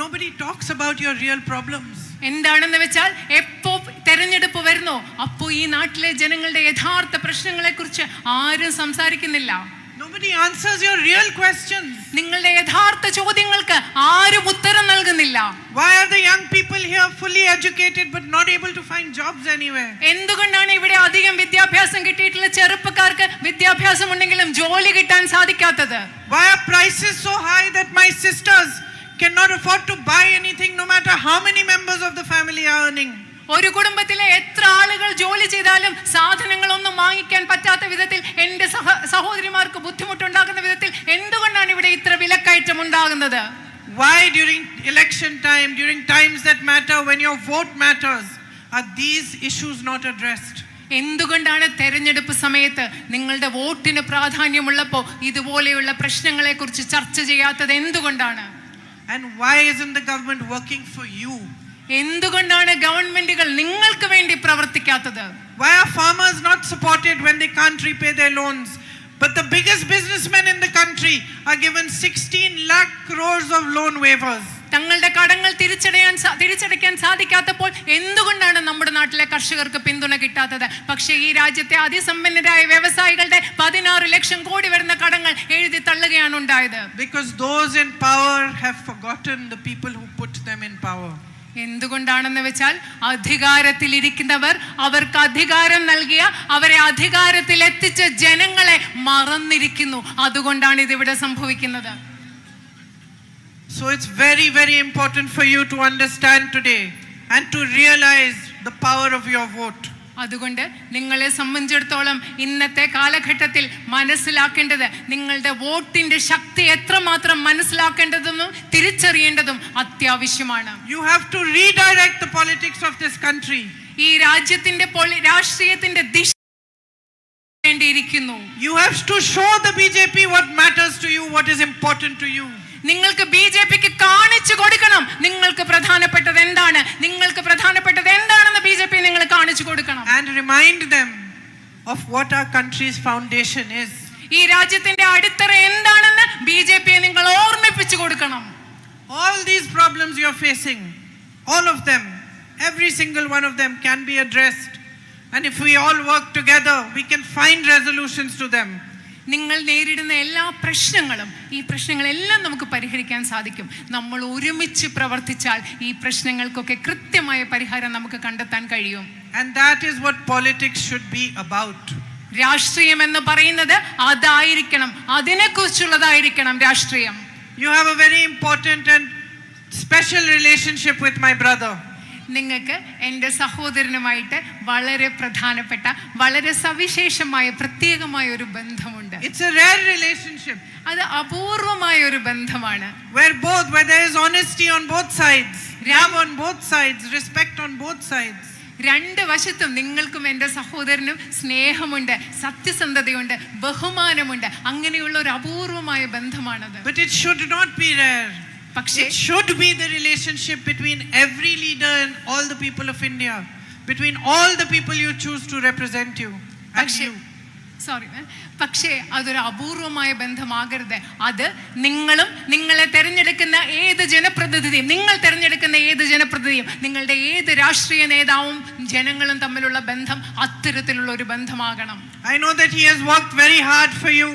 [SPEAKER 1] nobody talks about your real problems.
[SPEAKER 7] എന്താണെന്ന് വെച്ചാൽ എപ്പോ തെരഞ്ഞെടുപ്പ് വരുന്നോ അപ്പോ ഈ നാട്ടിലെ ജനങ്ങളുടെ യഥാർത്ഥ പ്രശ്നങ്ങളെ കുറിച്ച് ആരും സംസാരിക്കുന്നില്ല.
[SPEAKER 1] Nobody answers your real questions.
[SPEAKER 7] നിങ്ങളുടെ യഥാർത്ഥ ചോദ്യങ്ങൾക്ക് ആരും ഉത്തരം നൽകുന്നില്ല.
[SPEAKER 1] Why are the young people here fully educated but not able to find jobs anywhere?
[SPEAKER 7] എന്തുകൊണ്ടാണ് ഇവിടെ അധികം വിദ്യാഭ്യാസം കിട്ടിയിട്ടുള്ള ചെറുപ്പക്കാർക്ക് വിദ്യാഭ്യാസം ഉണ്ടെങ്കിലും ജോലി കിട്ടാൻ സാധിക്കാത്തത്?
[SPEAKER 1] Why are prices so high that my sisters cannot afford to buy anything no matter how many members of the family are earning?
[SPEAKER 7] ഒരു കുടുംബത്തിലെ എത്ര ആളുകൾ ജോലി ചെയ്താലും സാധനങ്ങളൊന്നും വാങ്ങിക്കാൻ പറ്റാത്ത വിധത്തിൽ എൻ്റെ സഹോദരിമാർക്ക് ബുദ്ധിമുട്ടുണ്ടാകുന്ന വിധത്തിൽ എന്തുകൊണ്ടാണ് ഇവിടെ ഇത്ര വിലക്കയറ്റം ഉണ്ടാകുന്നത്?
[SPEAKER 1] Why during election time, during times that matter, when your vote matters, are these issues not addressed?
[SPEAKER 7] എന്തുകൊണ്ടാണ് തെരഞ്ഞെടുപ്പ് സമയത്ത് നിങ്ങളുടെ വോട്ടിന് പ്രാധാന്യമുള്ളപ്പോൾ ഇതുപോലെയുള്ള പ്രശ്നങ്ങളെ കുറിച്ച് ചർച്ച ചെയ്യാത്തത് എന്തുകൊണ്ടാണ്?
[SPEAKER 1] And why isn't the government working for you?
[SPEAKER 7] എന്തുകൊണ്ടാണ് ഗവൺമെന്റുകൾ നിങ്ങൾക്ക് വേണ്ടി പ്രവർത്തിക്കാത്തത്?
[SPEAKER 1] Why are farmers not supported when they can't repay their loans? But the biggest businessmen in the country country are given 16 lakh crores of loan waivers.
[SPEAKER 7] തങ്ങളുടെ കടങ്ങൾ തിരിച്ചടയ്ക്കാൻ സാധിക്കാത്തപ്പോൾ എന്തുകൊണ്ടാണ് നമ്മുടെ നാട്ടിലെ കർഷകർക്ക് പിന്തുണ കിട്ടാത്തത്? പക്ഷേ ഈ രാജ്യത്തെ അതിസമ്പന്നരായ വ്യവസായികളുടെ 16 ലക്ഷം കോടി വരുന്ന കടങ്ങൾ എഴുതി തള്ളുകയാണ് ഉണ്ടായത്.
[SPEAKER 1] Because those in power have forgotten the people who put them in power.
[SPEAKER 7] എന്തുകൊണ്ടാണെന്ന് വെച്ചാൽ അധികാരത്തിലിരിക്കുന്നവർ അവർക്ക് അധികാരം നൽകിയ അവരെ അധികാരത്തിൽ എത്തിച്ച ജനങ്ങളെ മറന്നിരിക്കുന്നു. അതുകൊണ്ടാണ് ഇതിവിടെ സംഭവിക്കുന്നത്.
[SPEAKER 1] So it's very, very important for you to understand today and to realize the power of your vote.
[SPEAKER 7] അതുകൊണ്ട് നിങ്ങളെ സംബന്ധിച്ചിടത്തോളം ഇന്നത്തെ കാലഘട്ടത്തിൽ മനസ്സിലാക്കേണ്ടത് നിങ്ങളുടെ വോട്ടിന്റെ ശക്തി എത്രമാത്രം മനസ്സിലാക്കേണ്ടതെന്നും തിരിച്ചറിയേണ്ടതും അത്യാവശ്യമാണ്.
[SPEAKER 1] You have to redirect the politics of this country.
[SPEAKER 7] ഈ രാജ്യത്തിന്റെ രാഷ്ട്രീയത്തിന്റെ ദിശ വേണ്ടിയിരിക്കുന്നു.
[SPEAKER 1] You have to show the BJP what matters to you, what is important to you.
[SPEAKER 7] നിങ്ങൾക്ക് ബിജെപിക്ക് കാണിച്ചു കൊടുക്കണം നിങ്ങൾക്ക് പ്രധാനപ്പെട്ടത് എന്താണ്, നിങ്ങൾക്ക് പ്രധാനപ്പെട്ടത് എന്താണെന്ന് ബിജെപി നിങ്ങൾ കാണിച്ചു കൊടുക്കണം.
[SPEAKER 1] And remind them of what our country's foundation is.
[SPEAKER 7] ഈ രാജ്യത്തിന്റെ അടിത്തറ എന്താണെന്ന് ബിജെപിയെ നിങ്ങൾ ഓർമ്മിപ്പിച്ചു കൊടുക്കണം.
[SPEAKER 1] All these problems you are facing, all of them, every single one of them can be addressed. And if we all work together, we can find resolutions to them.
[SPEAKER 7] നിങ്ങൾ നേരിടുന്ന എല്ലാ പ്രശ്നങ്ങളും ഈ പ്രശ്നങ്ങളെല്ലാം നമുക്ക് പരിഹരിക്കാൻ സാധിക്കും. നമ്മൾ ഒരുമിച്ച് പ്രവർത്തിച്ചാൽ ഈ പ്രശ്നങ്ങൾക്കൊക്കെ കൃത്യമായ പരിഹാരം നമുക്ക് കണ്ടെത്താൻ കഴിയും.
[SPEAKER 1] And that is what politics should be about.
[SPEAKER 7] രാഷ്ട്രീയം എന്ന് പറയുന്നത് അതായിരിക്കണം, അതിനെക്കുറിച്ചുള്ളതായിരിക്കണം രാഷ്ട്രീയം.
[SPEAKER 1] You have a very important and special relationship with my brother.
[SPEAKER 7] നിങ്ങൾക്ക് എൻ്റെ സഹോദരനുമായിട്ട് വളരെ പ്രധാനപ്പെട്ട വളരെ സവിശേഷമായ പ്രത്യേകമായ ഒരു ബന്ധമുണ്ട്.
[SPEAKER 1] It's a rare relationship.
[SPEAKER 7] അത് അപൂർവമായ ഒരു ബന്ധമാണ്.
[SPEAKER 1] Where there is honesty on both sides, love on both sides, respect on both sides.
[SPEAKER 7] രണ്ട് വശത്തും നിങ്ങൾക്കും എൻ്റെ സഹോദരനും സ്നേഹമുണ്ട്, സത്യസന്ധതയുണ്ട്, ബഹുമാനമുണ്ട്. അങ്ങനെയുള്ള ഒരു അപൂർവമായ ബന്ധമാണത്.
[SPEAKER 1] But it should not be rare. It should be the relationship between every leader and all the people of India, between all the people you choose to represent you and you.
[SPEAKER 7] പക്ഷേ അതൊരു അപൂർവമായ ബന്ധമാകരുത്. അത് നിങ്ങളും നിങ്ങളെ തെരഞ്ഞെടുക്കുന്ന ഏത് ജനപ്രതിനിധിയും നിങ്ങളുടെ ഏത് രാഷ്ട്രീയ നേതാവും ജനങ്ങളും തമ്മിലുള്ള ബന്ധം അത്തരത്തിലുള്ള ഒരു ബന്ധമാകണം.
[SPEAKER 1] I know that he has worked very hard for you.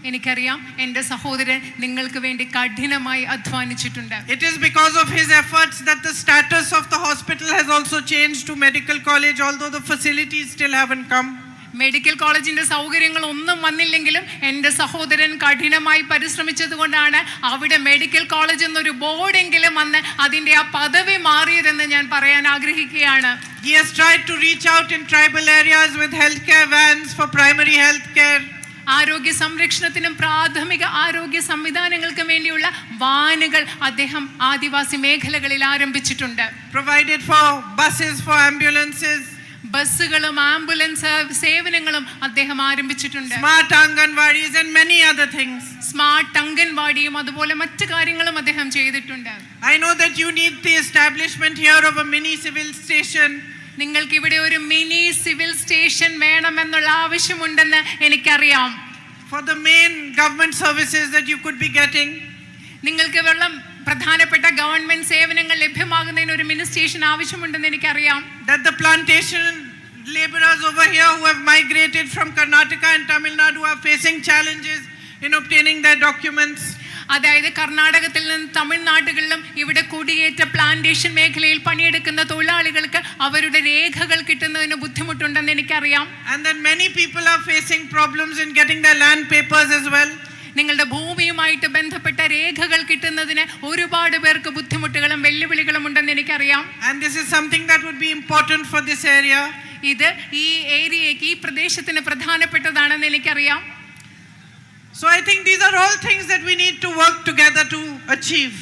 [SPEAKER 7] എനിക്കറിയാം എൻ്റെ സഹോദരൻ നിങ്ങൾക്ക് വേണ്ടി കഠിനമായി അധ്വാനിച്ചിട്ടുണ്ട്.
[SPEAKER 1] It is because of his efforts that the status of the hospital has also changed to medical college, although the facilities still haven't come.
[SPEAKER 7] Medical കോളേജിന്റെ സൗകര്യങ്ങൾ ഒന്നും വന്നില്ലെങ്കിലും എൻ്റെ സഹോദരൻ കഠിനമായി പരിശ്രമിച്ചത് കൊണ്ടാണ് അവിടെ മെഡിക്കൽ കോളേജ് എന്നൊരു ബോർഡെങ്കിലും വന്ന് അതിന്റെ ആ പദവി മാറിയതെന്ന് ഞാൻ പറയാൻ ആഗ്രഹിക്കുകയാണ്.
[SPEAKER 1] He has tried to reach out in tribal areas with healthcare vans for primary health care.
[SPEAKER 7] ആരോഗ്യ സംരക്ഷണത്തിനും പ്രാഥമിക ആരോഗ്യ സംവിധാനങ്ങൾക്കും വേണ്ടിയുള്ള വാനുകൾ അദ്ദേഹം ആദിവാസി മേഖലകളിൽ ആരംഭിച്ചിട്ടുണ്ട്.
[SPEAKER 1] Provided for buses for ambulances.
[SPEAKER 7] ബസ്സുകളും ആംബുലൻസ് സേവനങ്ങളും അദ്ദേഹം ആരംഭിച്ചിട്ടുണ്ട്.
[SPEAKER 1] Smart Anganwadis and many other things.
[SPEAKER 7] Smart അംഗൻവാടിയും അതുപോലെ മറ്റു കാര്യങ്ങളും അദ്ദേഹം ചെയ്തിട്ടുണ്ട്.
[SPEAKER 1] I know that you need the establishment here of a mini civil station.
[SPEAKER 7] നിങ്ങൾക്ക് ഇവിടെ ഒരു മിനി സിവിൽ സ്റ്റേഷൻ വേണമെന്നുള്ള ആവശ്യമുണ്ടെന്ന് എനിക്കറിയാം.
[SPEAKER 1] For the main government services that you could be getting.
[SPEAKER 7] നിങ്ങൾക്ക് പ്രധാനപ്പെട്ട ഗവൺമെന്റ് സേവനങ്ങൾ ലഭ്യമാകുന്നതിന് ഒരു മിനി സ്റ്റേഷൻ ആവശ്യമുണ്ടെന്ന് എനിക്കറിയാം.
[SPEAKER 1] That the plantation laborers over here who have migrated from Karnataka and Tamil Nadu are facing challenges in obtaining their documents.
[SPEAKER 7] അതായത് കർണാടകത്തിൽ നിന്നും തമിഴ്നാടുകളിലും ഇവിടെ കുടിയേറ്റ പ്ലാന്റേഷൻ മേഖലയിൽ പണിയെടുക്കുന്ന തൊഴിലാളികൾക്ക് അവരുടെ രേഖകൾ കിട്ടുന്നതിന് ബുദ്ധിമുട്ടുണ്ടെന്ന് എനിക്കറിയാം.
[SPEAKER 1] And then many people are facing problems in getting their land papers as well.
[SPEAKER 7] നിങ്ങളുടെ ഭൂമിയുമായിട്ട് ബന്ധപ്പെട്ട രേഖകൾ കിട്ടുന്നതിന് ഒരുപാട് പേർക്ക് ബുദ്ധിമുട്ടുകളും വെല്ലുവിളികളും ഉണ്ടെന്ന് എനിക്കറിയാം.
[SPEAKER 1] And this is something that would be important for this area.
[SPEAKER 7] ഇത് ഈ ഏരിയയ്ക്ക് ഈ പ്രദേശത്തിന് പ്രധാനപ്പെട്ടതാണെന്ന് എനിക്കറിയാം.
[SPEAKER 1] So I think these are all things that we need to work together to achieve.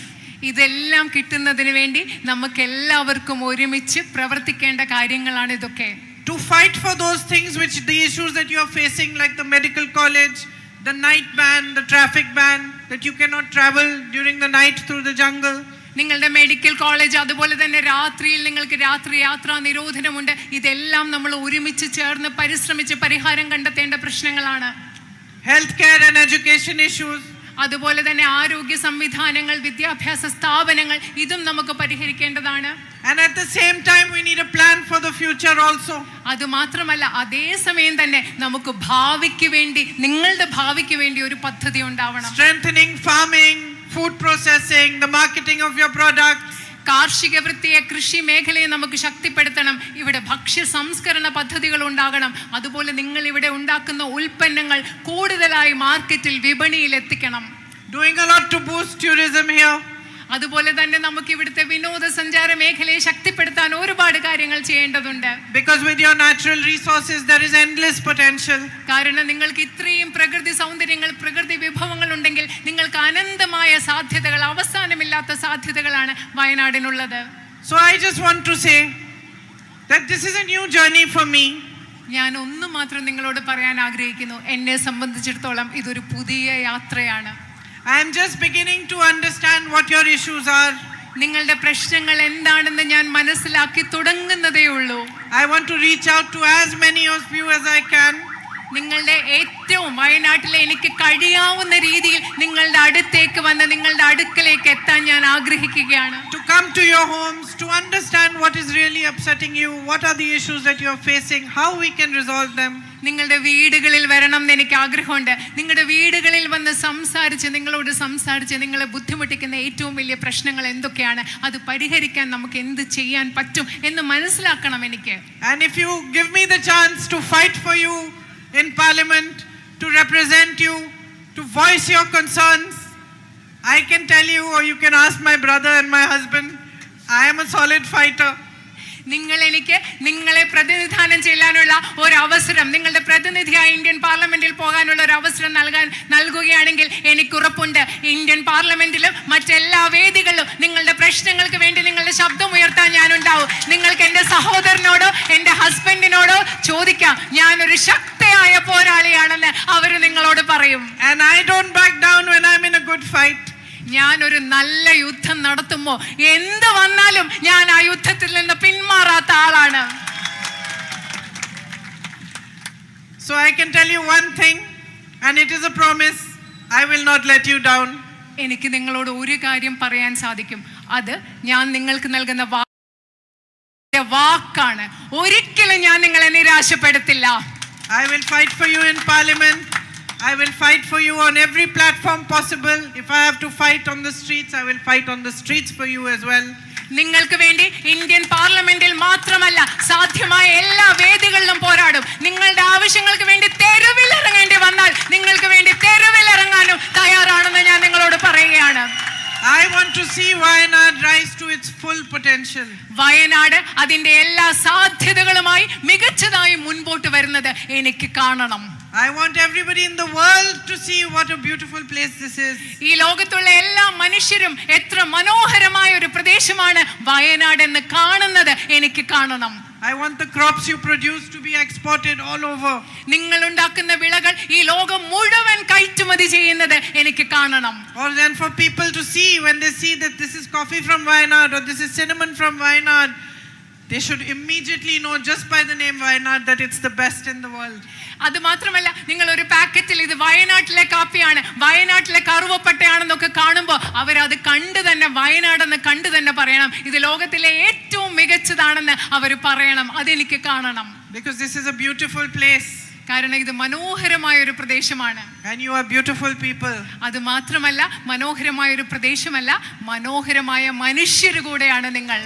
[SPEAKER 7] ഇതെല്ലാം കിട്ടുന്നതിന് വേണ്ടി നമുക്ക് എല്ലാവർക്കും ഒരുമിച്ച് പ്രവർത്തിക്കേണ്ട കാര്യങ്ങളാണ് ഇതൊക്കെ.
[SPEAKER 1] To fight for those things which the issues that you are facing, like the medical college, the night ban, the traffic ban, that you cannot travel during the night through the jungle.
[SPEAKER 7] നിങ്ങളുടെ മെഡിക്കൽ കോളേജ് അതുപോലെ തന്നെ രാത്രിയിൽ നിങ്ങൾക്ക് രാത്രി യാത്രാ നിരോധനമുണ്ട്. ഇതെല്ലാം നമ്മൾ ഒരുമിച്ച് ചേർന്ന് പരിശ്രമിച്ച് പരിഹാരം കണ്ടെത്തേണ്ട പ്രശ്നങ്ങളാണ്.
[SPEAKER 1] Healthcare and education issues.
[SPEAKER 7] അതുപോലെ തന്നെ ആരോഗ്യ സംവിധാനങ്ങൾ, വിദ്യാഭ്യാസ സ്ഥാപനങ്ങൾ, ഇതും നമുക്ക് പരിഹരിക്കേണ്ടതാണ്.
[SPEAKER 1] And at the same time, we need a plan for the future also.
[SPEAKER 7] അത് മാത്രമല്ല, അതേസമയം തന്നെ നമുക്ക് ഭാവിക്ക് വേണ്ടി, നിങ്ങളുടെ ഭാവിക്ക് വേണ്ടി ഒരു പദ്ധതി ഉണ്ടാവണം.
[SPEAKER 1] Strengthening farming, food processing, the marketing of your products.
[SPEAKER 7] കാർഷിക വൃത്തിയെ, കൃഷി മേഖലയെ നമുക്ക് ശക്തിപ്പെടുത്തണം. ഇവിടെ ഭക്ഷ്യ സംസ്കരണ പദ്ധതികൾ ഉണ്ടാകണം. അതുപോലെ നിങ്ങൾ ഇവിടെ ഉണ്ടാക്കുന്ന ഉൽപ്പന്നങ്ങൾ കൂടുതലായി മാർക്കറ്റിൽ, വിപണിയിൽ എത്തിക്കണം.
[SPEAKER 1] Doing a lot to boost tourism here.
[SPEAKER 7] അതുപോലെ തന്നെ നമുക്ക് ഇവിടുത്തെ വിനോദസഞ്ചാര മേഖലയെ ശക്തിപ്പെടുത്താൻ ഒരുപാട് കാര്യങ്ങൾ ചെയ്യേണ്ടതുണ്ട്.
[SPEAKER 1] Because with your natural resources there is endless potential.
[SPEAKER 7] കാരണം നിങ്ങൾക്ക് ഇത്രയും പ്രകൃതി സൗന്ദര്യങ്ങൾ, പ്രകൃതി വിഭവങ്ങൾ ഉണ്ടെങ്കിൽ നിങ്ങൾക്ക് അനന്തമായ സാധ്യതകൾ, അവസാനമില്ലാത്ത സാധ്യതകളാണ് വയനാടിനുള്ളത്.
[SPEAKER 1] So I just want to say that this is a new journey for me.
[SPEAKER 7] ഞാൻ ഒന്ന് മാത്രം നിങ്ങളോട് പറയാൻ ആഗ്രഹിക്കുന്നു. എന്നെ സംബന്ധിച്ചിടത്തോളം ഇതൊരു പുതിയ യാത്രയാണ്.
[SPEAKER 1] I am just beginning to understand what your issues are.
[SPEAKER 7] നിങ്ങളുടെ പ്രശ്നങ്ങൾ എന്താണെന്ന് ഞാൻ മനസ്സിലാക്കി തുടങ്ങുന്നതേ ഉള്ളൂ.
[SPEAKER 1] I want to reach out to as many of you as I can.
[SPEAKER 7] നിങ്ങളുടെ ഏറ്റവും വയനാട്ടിലെ എനിക്ക് കഴിയാവുന്ന രീതിയിൽ നിങ്ങളുടെ അടുത്തേക്ക് വന്ന് നിങ്ങളുടെ അടുക്കലേക്ക് എത്താൻ ഞാൻ ആഗ്രഹിക്കുകയാണ്.
[SPEAKER 1] To come to your homes, to understand what is really upsetting you, what are the issues that you are facing, how we can resolve them.
[SPEAKER 7] നിങ്ങളുടെ വീടുകളിൽ വരണം എന്ന് എനിക്ക് ആഗ്രഹമുണ്ട്. നിങ്ങളുടെ വീടുകളിൽ വന്ന് നിങ്ങളോട് സംസാരിച്ച് നിങ്ങളെ ബുദ്ധിമുട്ടിക്കുന്ന ഏറ്റവും വലിയ പ്രശ്നങ്ങൾ എന്തൊക്കെയാണ്, അത് പരിഹരിക്കാൻ നമുക്ക് എന്ത് ചെയ്യാൻ പറ്റും എന്ന് മനസ്സിലാക്കണം എനിക്ക്.
[SPEAKER 1] And if you give me the chance to fight for you in parliament, to represent you, to voice your concerns, I can tell you, or you can ask my brother and my husband, I am a solid fighter.
[SPEAKER 7] നിങ്ങളെ പ്രതിനിധാനം ചെയ്യാനുള്ള ഒരു അവസരം, നിങ്ങളുടെ പ്രതിനിധിയായി ഇന്ത്യൻ പാർലമെന്റിൽ പോകാനുള്ള ഒരു അവസരം നൽകുകയാണെങ്കിൽ എനിക്ക് ഉറപ്പുണ്ട്, ഇന്ത്യൻ പാർലമെന്റിലും മറ്റെല്ലാ വേദികളിലും നിങ്ങളുടെ പ്രശ്നങ്ങൾക്ക് വേണ്ടി നിങ്ങളുടെ ശബ്ദം ഉയർത്താൻ ഞാനുണ്ടാവും. നിങ്ങൾക്ക് എൻ്റെ സഹോദരനോടോ എൻ്റെ ഹസ്ബൻഡിനോടോ ചോദിക്കാം, ഞാനൊരു ശക്തയായ പോരാളിയാണെന്ന് അവർ നിങ്ങളോട് പറയും.
[SPEAKER 1] And I don't back down when I'm in a good fight.
[SPEAKER 7] ഞാൻ ഒരു നല്ല യുദ്ധം നടത്തുമ്പോൾ എന്ത് വന്നാലും ഞാൻ ആ യുദ്ധത്തിൽ നിന്ന് പിന്മാറാത്ത ആളാണ്.
[SPEAKER 1] So I can tell you one thing, and it is a promise, I will not let you down.
[SPEAKER 7] എനിക്ക് നിങ്ങളോട് ഒരു കാര്യം പറയാൻ സാധിക്കും, അത് ഞാൻ നിങ്ങൾക്ക് നൽകുന്ന വാക്കാണ്. ഒരിക്കലും ഞാൻ നിങ്ങളെ നിരാശപ്പെടുത്തില്ല.
[SPEAKER 1] I will fight for you in parliament. I will fight for you on every platform possible. If I have to fight on the streets, I will fight on the streets for you as well.
[SPEAKER 7] നിങ്ങൾക്ക് വേണ്ടി ഇന്ത്യൻ പാർലമെന്റിൽ മാത്രമല്ല, സാധ്യമായ എല്ലാ വേദികളിലും പോരാടും. നിങ്ങളുടെ ആവശ്യങ്ങൾക്ക് വേണ്ടി തെരുവിൽ ഇറങ്ങേണ്ടി വന്നാൽ നിങ്ങൾക്ക് വേണ്ടി തെരുവിൽ ഇറങ്ങാനും തയ്യാറാണെന്ന് ഞാൻ നിങ്ങളോട് പറയുകയാണ്.
[SPEAKER 1] I want to see Wayanad rise to its full potential.
[SPEAKER 7] Wayanad അതിന്റെ എല്ലാ സാധ്യതകളുമായി മികച്ചതായി മുൻപോട്ട് വരുന്നത് എനിക്ക് കാണണം.
[SPEAKER 1] I want everybody in the world to see what a beautiful place this is.
[SPEAKER 7] ഈ ലോകത്തുള്ള എല്ലാ മനുഷ്യരും എത്ര മനോഹരമായ ഒരു പ്രദേശമാണ് വയനാട് എന്ന് കാണുന്നത് എനിക്ക് കാണണം.
[SPEAKER 1] I want the crops you produce to be exported all over.
[SPEAKER 7] നിങ്ങൾ ഉണ്ടാക്കുന്ന വിളകൾ ഈ ലോകം മുഴുവൻ കയറ്റുമതി ചെയ്യുന്നത് എനിക്ക് കാണണം.
[SPEAKER 1] Or then for people to see, when they see that this is coffee from Wayanad or this is cinnamon from Wayanad, they should immediately know just by the name Wayanad that it's the best in the world.
[SPEAKER 7] അത് മാത്രമല്ല, നിങ്ങൾ ഒരു പാക്കറ്റിൽ ഇത് വയനാട്ടിലെ കാപ്പിയാണ്, വയനാട്ടിലെ കറുവപ്പട്ടയാണെന്നൊക്കെ കാണുമ്പോൾ അവരത് കണ്ടു തന്നെ, വയനാടെന്ന് കണ്ടു തന്നെ പറയണം, ഇത് ലോകത്തിലെ ഏറ്റവും മികച്ചതാണെന്ന് അവർ പറയണം. അതെനിക്ക് കാണണം.
[SPEAKER 1] Because this is a beautiful place.
[SPEAKER 7] കാരണം ഇത് മനോഹരമായ ഒരു പ്രദേശമാണ്.
[SPEAKER 1] And you are beautiful people.
[SPEAKER 7] അത് മാത്രമല്ല, മനോഹരമായ ഒരു പ്രദേശമല്ല, മനോഹരമായ മനുഷ്യർ കൂടെയാണ് നിങ്ങൾ.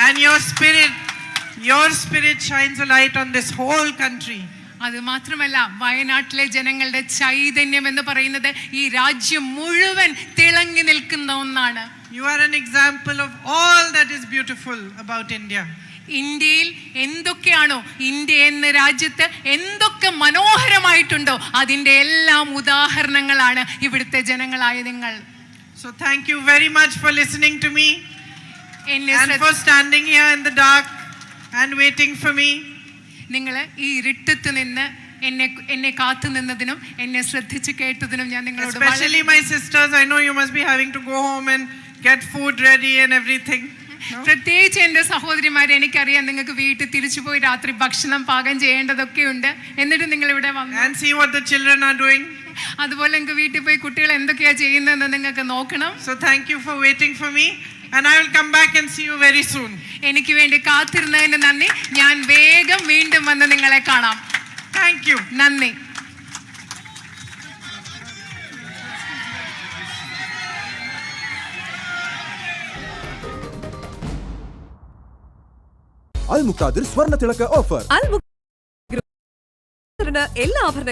[SPEAKER 1] And your spirit shines a light on this whole country.
[SPEAKER 7] അത് മാത്രമല്ല, വയനാട്ടിലെ ജനങ്ങളുടെ ചൈതന്യം എന്ന് പറയുന്നത് ഈ രാജ്യം മുഴുവൻ തിളങ്ങി നിൽക്കുന്ന ഒന്നാണ്.
[SPEAKER 1] You are an example of all that is beautiful about India.
[SPEAKER 7] ഇന്ത്യയിൽ എന്തൊക്കെയാണോ, ഇന്ത്യ എന്ന രാജ്യത്ത് എന്തൊക്കെ മനോഹരമായിട്ടുണ്ടോ അതിന്റെ എല്ലാം ഉദാഹരണങ്ങളാണ് ഇവിടുത്തെ ജനങ്ങളായ നിങ്ങൾ.
[SPEAKER 1] So thank you very much for listening to me and for standing here in the dark and waiting for me.
[SPEAKER 7] നിങ്ങൾ ഈ ഇരുട്ടത്ത് നിന്ന് എന്നെ കാത്തു നിന്നതിനും എന്നെ ശ്രദ്ധിച്ച് കേട്ടതിനും ഞാൻ നിങ്ങളോട്,
[SPEAKER 1] especially my sisters, I know you must be having to go home and get food ready and everything.
[SPEAKER 7] പ്രത്യേകിച്ച് എൻ്റെ സഹോദരിമാരെ, എനിക്കറിയാം നിങ്ങൾക്ക് വീട്ടിൽ തിരിച്ചു പോയി രാത്രി ഭക്ഷണം പാകം ചെയ്യേണ്ടതൊക്കെ ഉണ്ട്. എന്നിട്ട് നിങ്ങൾ ഇവിടെ വന്നു
[SPEAKER 1] and see what the children are doing.
[SPEAKER 7] അതുപോലെ നിങ്ങൾക്ക് വീട്ടിൽ പോയി കുട്ടികൾ എന്തൊക്കെയാ ചെയ്യുന്നതെന്ന് നിങ്ങൾക്ക് നോക്കണം.
[SPEAKER 1] So thank you for waiting for me, and I will come back and see you very soon.
[SPEAKER 7] എനിക്ക് വേണ്ടി കാത്തിരുന്നതിന് നന്ദി. ഞാൻ വേഗം വീണ്ടും വന്ന് നിങ്ങളെ കാണാം.
[SPEAKER 1] Thank you.
[SPEAKER 7] നന്ദി.
[SPEAKER 8] അൽ മുഖാദിർ സ്വർണ്ണ തിളക്ക ഓഫർ.
[SPEAKER 9] എല്ലാ ആഭരണ